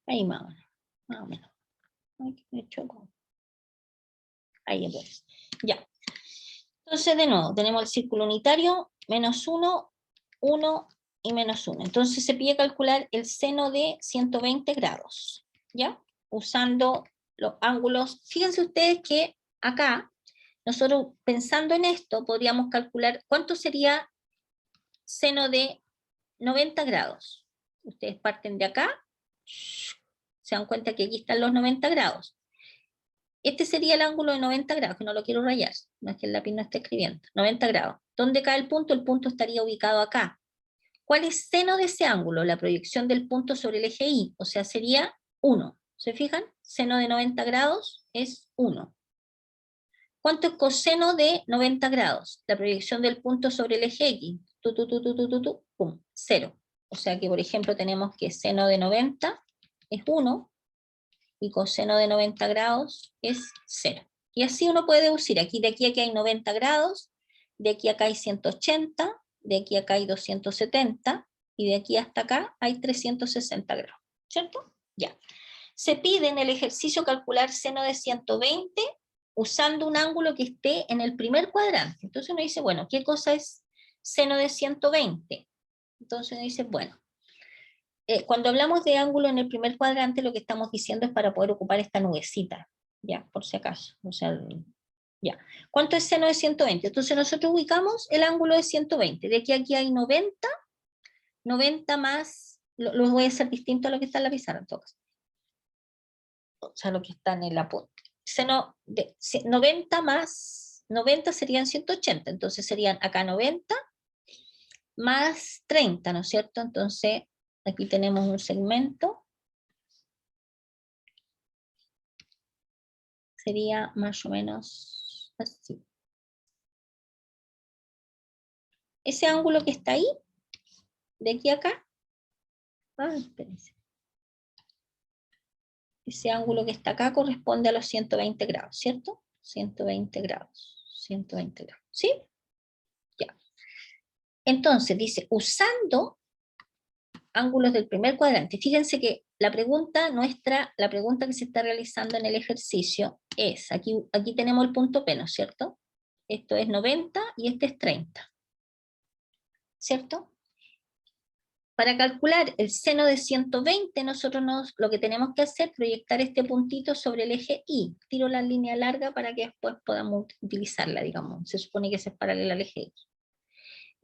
Ahí más o menos. Ay, que me chocó. Ahí pues. Ya. Entonces, de nuevo, tenemos el círculo unitario, menos 1, 1 y menos 1. Entonces se pide calcular el seno de 120 grados, ¿ya? Usando los ángulos. Fíjense ustedes que acá, nosotros pensando en esto, podríamos calcular cuánto sería seno de 90 grados. Ustedes parten de acá, se dan cuenta que aquí están los 90 grados. Este sería el ángulo de 90 grados, que no lo quiero rayar, no es que el lápiz no esté escribiendo. 90 grados. ¿Dónde cae el punto? El punto estaría ubicado acá. ¿Cuál es seno de ese ángulo? La proyección del punto sobre el eje Y, o sea, sería 1. ¿Se fijan? Seno de 90 grados es 1. ¿Cuánto es coseno de 90 grados? La proyección del punto sobre el eje X. Pum, 0. O sea que, por ejemplo, tenemos que seno de 90 es 1 y coseno de 90 grados es 0. Y así uno puede deducir, aquí de aquí a aquí hay 90 grados, de aquí a acá hay 180, de aquí a acá hay 270, y de aquí hasta acá hay 360 grados, ¿cierto? Ya. Se pide en el ejercicio calcular seno de 120 usando un ángulo que esté en el primer cuadrante. Entonces uno dice, bueno, ¿qué cosa es seno de 120? Entonces uno dice, bueno, cuando hablamos de ángulo en el primer cuadrante, lo que estamos diciendo es para poder ocupar esta nubecita, ya, por si acaso. O sea, ya. ¿Cuánto es seno de 120? Entonces nosotros ubicamos el ángulo de 120. De aquí a aquí hay 90, 90 más, lo voy a hacer distinto a lo que está en la pizarra, en todo caso. O sea, lo que está en el apunte. Seno de 90 más 90 serían 180, entonces serían acá 90 más 30, ¿no es cierto? Entonces, aquí tenemos un segmento. Sería más o menos así. Ese ángulo que está ahí, de aquí a acá, espérense. Ese ángulo que está acá corresponde a los 120 grados, ¿cierto? 120 grados, 120 grados, ¿sí? Ya. Entonces, dice, usando ángulos del primer cuadrante. Fíjense que la pregunta nuestra, la pregunta que se está realizando en el ejercicio es, aquí tenemos el punto P, ¿no es cierto? Esto es 90 y este es 30. ¿Cierto? Para calcular el seno de 120, nosotros lo que tenemos que hacer es proyectar este puntito sobre el eje Y. Tiro la línea larga para que después podamos utilizarla, digamos. Se supone que es paralela al eje X.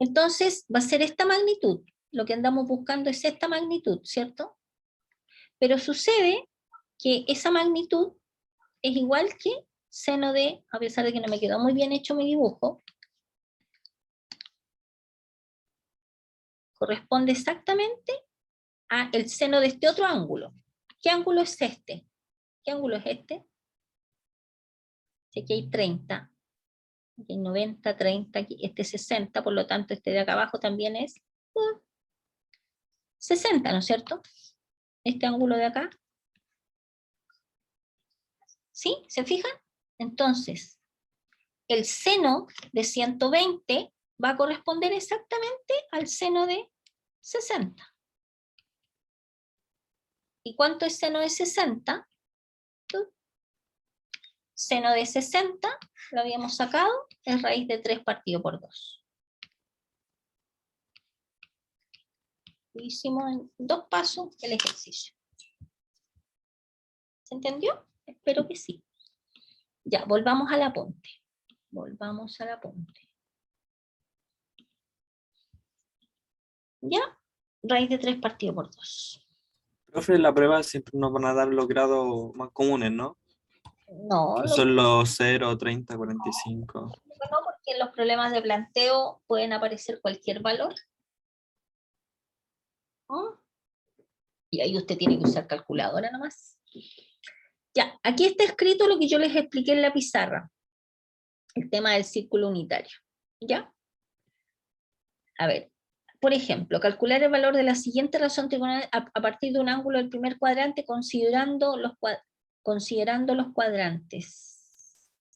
Entonces, va a ser esta magnitud. Lo que andamos buscando es esta magnitud, ¿cierto? Pero sucede que esa magnitud es igual que seno de, a pesar de que no me quedó muy bien hecho mi dibujo, corresponde exactamente a el seno de este otro ángulo. ¿Qué ángulo es este? ¿Qué ángulo es este? Aquí hay 30, aquí hay 90, 30, aquí, este es 60, por lo tanto este de acá abajo también es 60, ¿no es cierto? Este ángulo de acá. ¿Sí? ¿Se fijan? Entonces, el seno de 120 va a corresponder exactamente al seno de 60. ¿Y cuánto es seno de 60? Seno de 60, lo habíamos sacado, es raíz de 3 partido por 2. Hicimos en 2 pasos el ejercicio. ¿Se entendió? Espero que sí. Ya, volvamos al apunte. Volvamos al apunte. Ya, raíz de 3 partido por 2. Profe, en la prueba siempre nos van a dar los grados más comunes, ¿no? No, Que lo son los 0, 30, 45. no, porque en los problemas de planteo pueden aparecer cualquier valor. ¿No? Y ahí usted tiene que usar calculadora nomás. Ya, aquí está escrito lo que yo les expliqué en la pizarra. El tema del círculo unitario. ¿Ya? A ver, por ejemplo, calcular el valor de la siguiente razón trigonal a partir de un ángulo del primer cuadrante considerando los cuadrantes.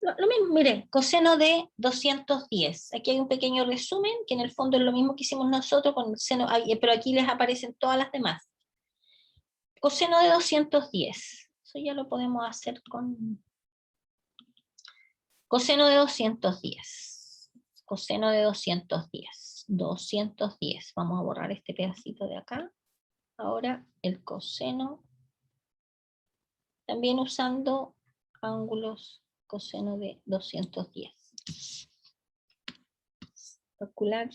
Lo mismo, miren, coseno de 210. Aquí hay un pequeño resumen, que en el fondo es lo mismo que hicimos nosotros con el seno, pero aquí les aparecen todas las demás. Coseno de 210. Eso ya lo podemos hacer con coseno de 210. Coseno de 210. 210. Vamos a borrar este pedacito de acá. Ahora el coseno, también usando ángulos, coseno de 210. Calcular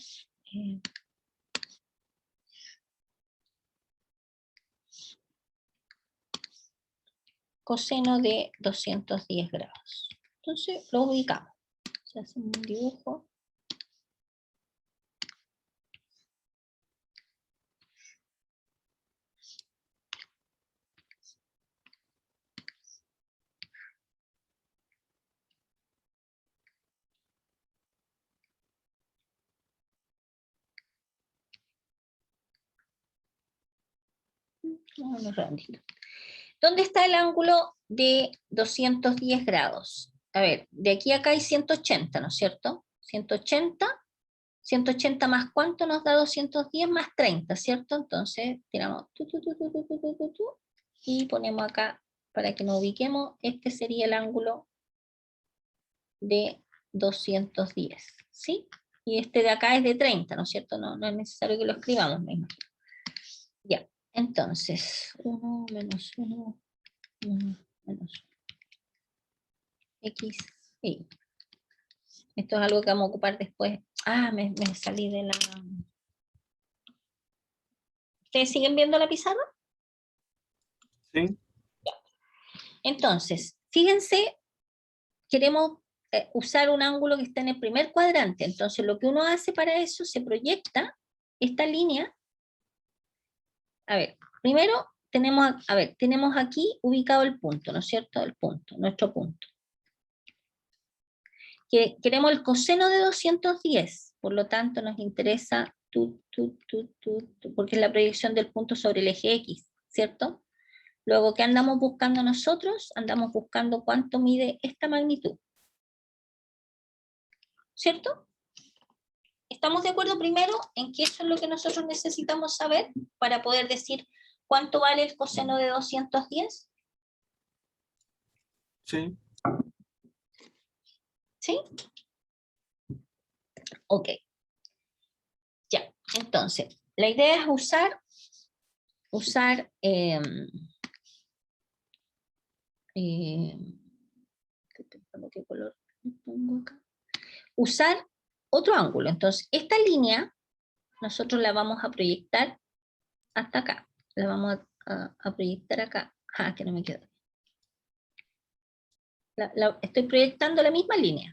coseno de 210 grados. Entonces lo ubicamos. Se hace un dibujo. ¿Dónde está el ángulo de 210 grados? A ver, de aquí a acá hay 180, ¿no es cierto? 180, 180 más ¿cuánto nos da 210? Más 30, ¿cierto? Entonces tiramos y ponemos acá para que nos ubiquemos. Este sería el ángulo de 210, ¿sí? Y este de acá es de 30, ¿no es cierto? No es necesario que lo escribamos, me imagino. Ya. Entonces, 1 menos 1, 1 menos x, y esto es algo que vamos a ocupar después. Ah, me salí de la... ¿Ustedes siguen viendo la pizarra? Sí. Entonces, fíjense, queremos usar un ángulo que está en el primer cuadrante. Entonces, lo que uno hace para eso, se proyecta esta línea. A ver, primero tenemos aquí ubicado el punto, ¿no es cierto? El punto, nuestro punto. Que queremos el coseno de 210, por lo tanto nos interesa porque es la proyección del punto sobre el eje X, ¿cierto? Luego, ¿qué andamos buscando nosotros? Andamos buscando cuánto mide esta magnitud, ¿cierto? ¿Estamos de acuerdo primero en que eso es lo que nosotros necesitamos saber para poder decir cuánto vale el coseno de 210? Sí. ¿Sí? Ok. Ya, entonces, la idea es ¿qué color pongo acá? Usar otro ángulo. Entonces, esta línea nosotros la vamos a proyectar hasta acá. La vamos a proyectar acá. Ah, que no me quedó. Estoy proyectando la misma línea.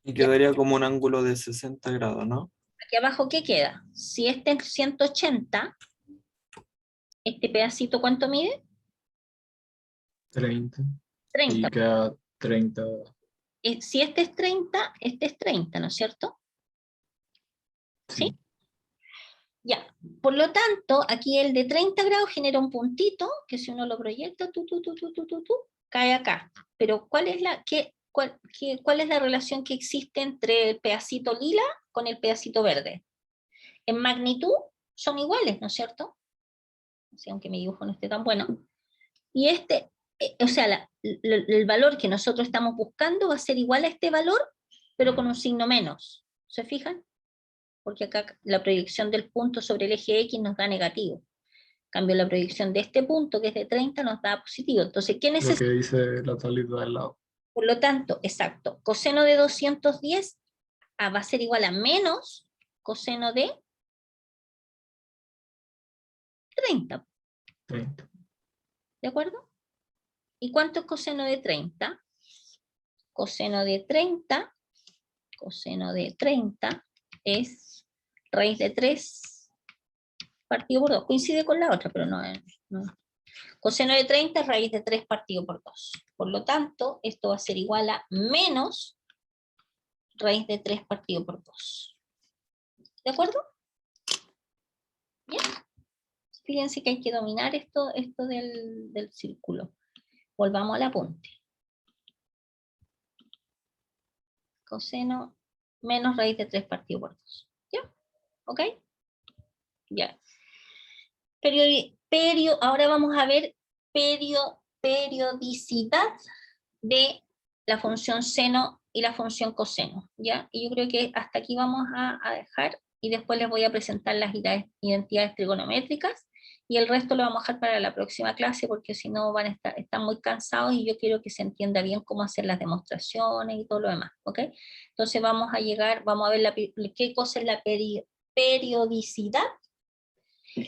Y quedaría como un ángulo de 60 grados, ¿no? Aquí abajo, ¿qué queda? Si este es 180, ¿este pedacito cuánto mide? 30. 30. Y queda 30. Si este es 30, este es 30, ¿no es cierto? ¿Sí? Ya. Por lo tanto, aquí el de 30 grados genera un puntito, que si uno lo proyecta, cae acá. Pero ¿cuál es la relación que existe entre el pedacito lila con el pedacito verde? En magnitud son iguales, ¿no es cierto? O sea, aunque mi dibujo no esté tan bueno. Y o sea, el valor que nosotros estamos buscando va a ser igual a este valor, pero con un signo menos. ¿Se fijan? Porque acá la proyección del punto sobre el eje X nos da negativo. En cambio, la proyección de este punto, que es de 30, nos da positivo. Entonces, ¿qué Lo necesitamos? que dice la tablita del lado. Por lo tanto, exacto, coseno de 210 va a ser igual a menos coseno de 30. 30. ¿De acuerdo? ¿Y cuánto es coseno de 30? Coseno de 30 es raíz de 3 partido por 2. Coincide con la otra, pero no. Coseno de 30 es raíz de 3 partido por 2. Por lo tanto, esto va a ser igual a menos raíz de 3 partido por 2. ¿De acuerdo? ¿Ya? Fíjense que hay que dominar esto del círculo. Volvamos al apunte. Coseno menos raíz de 3 partido por 2. ¿Ya? ¿Ok? Ya. Ahora vamos a ver periodicidad de la función seno y la función coseno, ¿ya? Y yo creo que hasta aquí vamos a dejar, y después les voy a presentar las identidades trigonométricas, y el resto lo vamos a dejar para la próxima clase, porque si no van a estar muy cansados, y yo quiero que se entienda bien cómo hacer las demostraciones y todo lo demás, ¿ok? Entonces vamos a ver qué cosa es la periodicidad.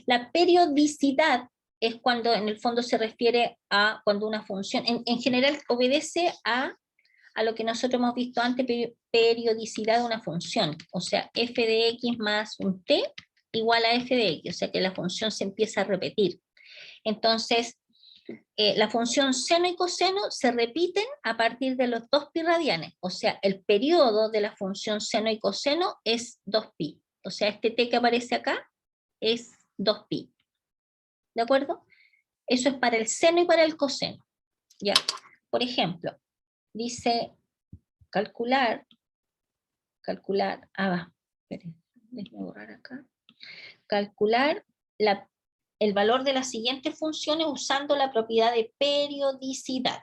La periodicidad es cuando en el fondo se refiere a cuando una función, en general obedece a lo que nosotros hemos visto antes, periodicidad de una función, o sea, f de x más un t igual a f de x, o sea que la función se empieza a repetir. Entonces, la función seno y coseno se repiten a partir de los 2pi radianes, o sea, el periodo de la función seno y coseno es 2pi, o sea, este t que aparece acá es 2pi, ¿de acuerdo? Eso es para el seno y para el coseno, ¿ya? Por ejemplo, dice calcular, déjame borrar acá, calcular el valor de las siguientes funciones usando la propiedad de periodicidad.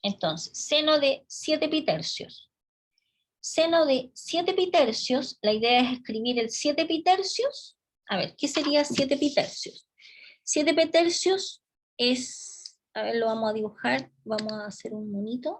Entonces, seno de 7 pi tercios. Seno de 7 pi tercios, la idea es escribir el 7 pi tercios. A ver, ¿qué sería 7 pi tercios? 7 pi tercios es, a ver, lo vamos a dibujar, vamos a hacer un monito.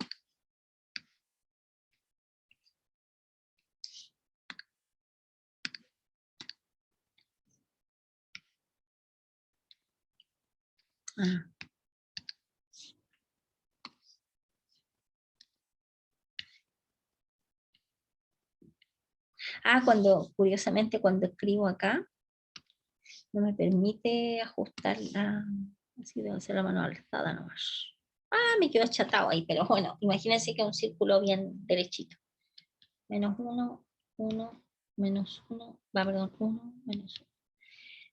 Curiosamente, cuando escribo acá, no me permite ajustar así debo hacer la mano alzada nomás. Me quedó achatado ahí, pero bueno, imagínense que es un círculo bien derechito. Menos 1, 1, menos 1, perdón, 1, menos 1.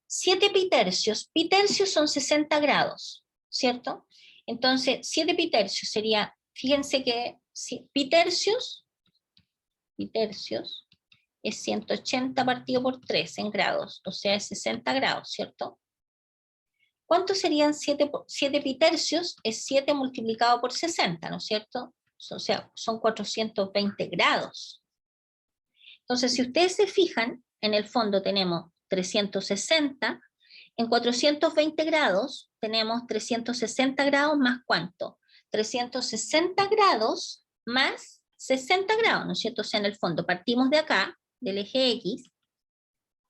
7 pi tercios. Pi tercios son 60 grados, ¿cierto? Entonces, 7 pi tercios sería, fíjense que pi tercios es 180 partido por 3 en grados, o sea, es 60 grados, ¿cierto? ¿Cuántos serían 7 pi tercios? Es 7 multiplicado por 60, ¿no es cierto? O sea, son 420 grados. Entonces, si ustedes se fijan, en el fondo tenemos 360, en 420 grados tenemos 360 grados más ¿cuánto? 360 grados más 60 grados, ¿no es cierto? O sea, en el fondo partimos de acá, del eje X,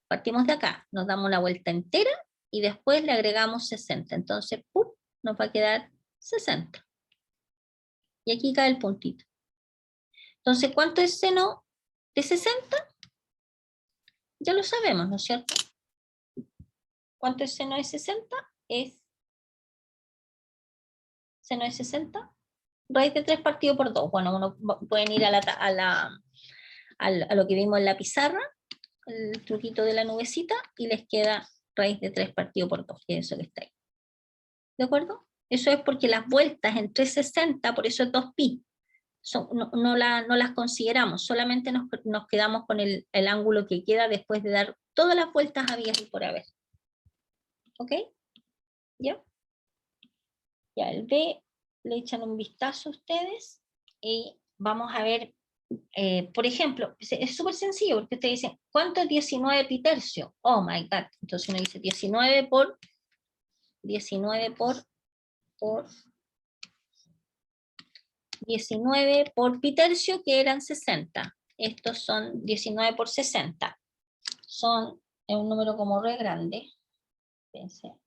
partimos de acá, nos damos la vuelta entera y después le agregamos 60. Entonces, ¡pum!, nos va a quedar 60. Y aquí cae el puntito. Entonces, ¿cuánto es seno de 60? Ya lo sabemos, ¿no es cierto? ¿Cuánto es seno de 60? Es seno de 60. Raíz de 3 partido por 2. Bueno, pueden ir a lo que vimos en la pizarra, el truquito de la nubecita, y les queda raíz de 3 partido por 2, que es eso que está ahí. ¿De acuerdo? Eso es porque las vueltas en 360, por eso es 2pi, no las consideramos, solamente nos quedamos con el ángulo que queda después de dar todas las vueltas habidas y por haber. ¿Ok? ¿Ya? Ya, el B le echan un vistazo a ustedes y vamos a ver, por ejemplo, es súper sencillo porque ustedes dicen, ¿cuánto es 19 pi tercio? Oh my god, entonces uno dice 19 por 19 por pi tercio, que eran 60. Estos son 19 por 60. Es un número como re grande. Espérense.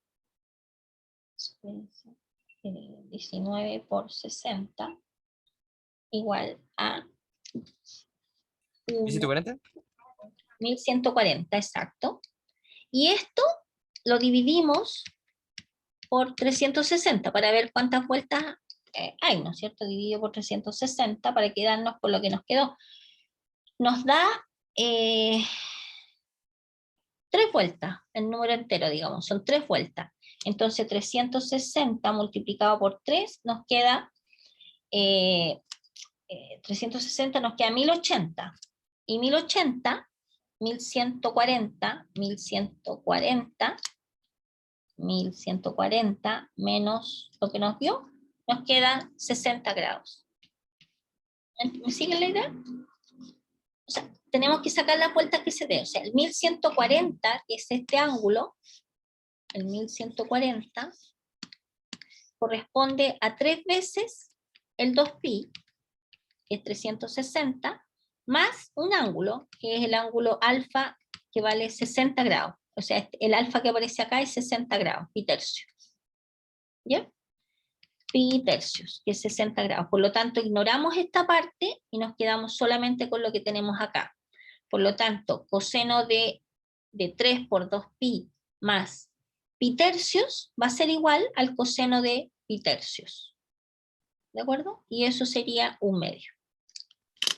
19 por 60 igual a 140. 1140, exacto. Y esto lo dividimos por 360 para ver cuántas vueltas hay, ¿no es cierto? Dividido por 360 para quedarnos con lo que nos quedó. Nos da 3 3 vueltas, el número entero, digamos, son 3 vueltas. Entonces 360 multiplicado por 3 nos queda 360 nos queda 1080. Y 1080, 1140, 1140, 1140 menos lo que nos dio, nos quedan 60 grados. ¿Me siguen la idea? O sea, tenemos que sacar las vueltas que se dé. O sea, el 1140, que es este ángulo, el 1140, corresponde a 3 veces el 2pi, que es 360, más un ángulo, que es el ángulo alfa, que vale 60 grados. O sea, el alfa que aparece acá es 60 grados, pi tercios. ¿Ya? Pi tercios, que es 60 grados. Por lo tanto, ignoramos esta parte y nos quedamos solamente con lo que tenemos acá. Por lo tanto, coseno de 3 por 2pi más pi tercios va a ser igual al coseno de pi tercios. ¿De acuerdo? Y eso sería 1/2.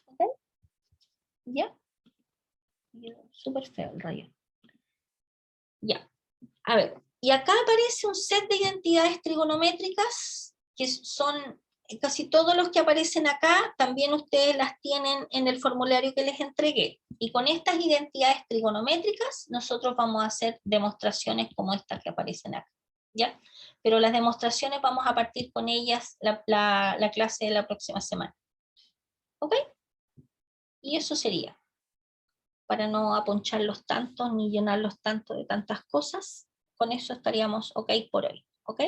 ¿Ok? ¿Ya? Súper feo el rayo. Ya. A ver, y acá aparece un set de identidades trigonométricas que son casi todos los que aparecen acá, también ustedes las tienen en el formulario que les entregué. Y con estas identidades trigonométricas nosotros vamos a hacer demostraciones como estas que aparecen acá. ¿Ya? Pero las demostraciones vamos a partir con ellas la clase de la próxima semana. ¿Ok? Y eso sería, para no aponcharlos tanto ni llenarlos tanto de tantas cosas, con eso estaríamos ok por hoy. ¿Ok?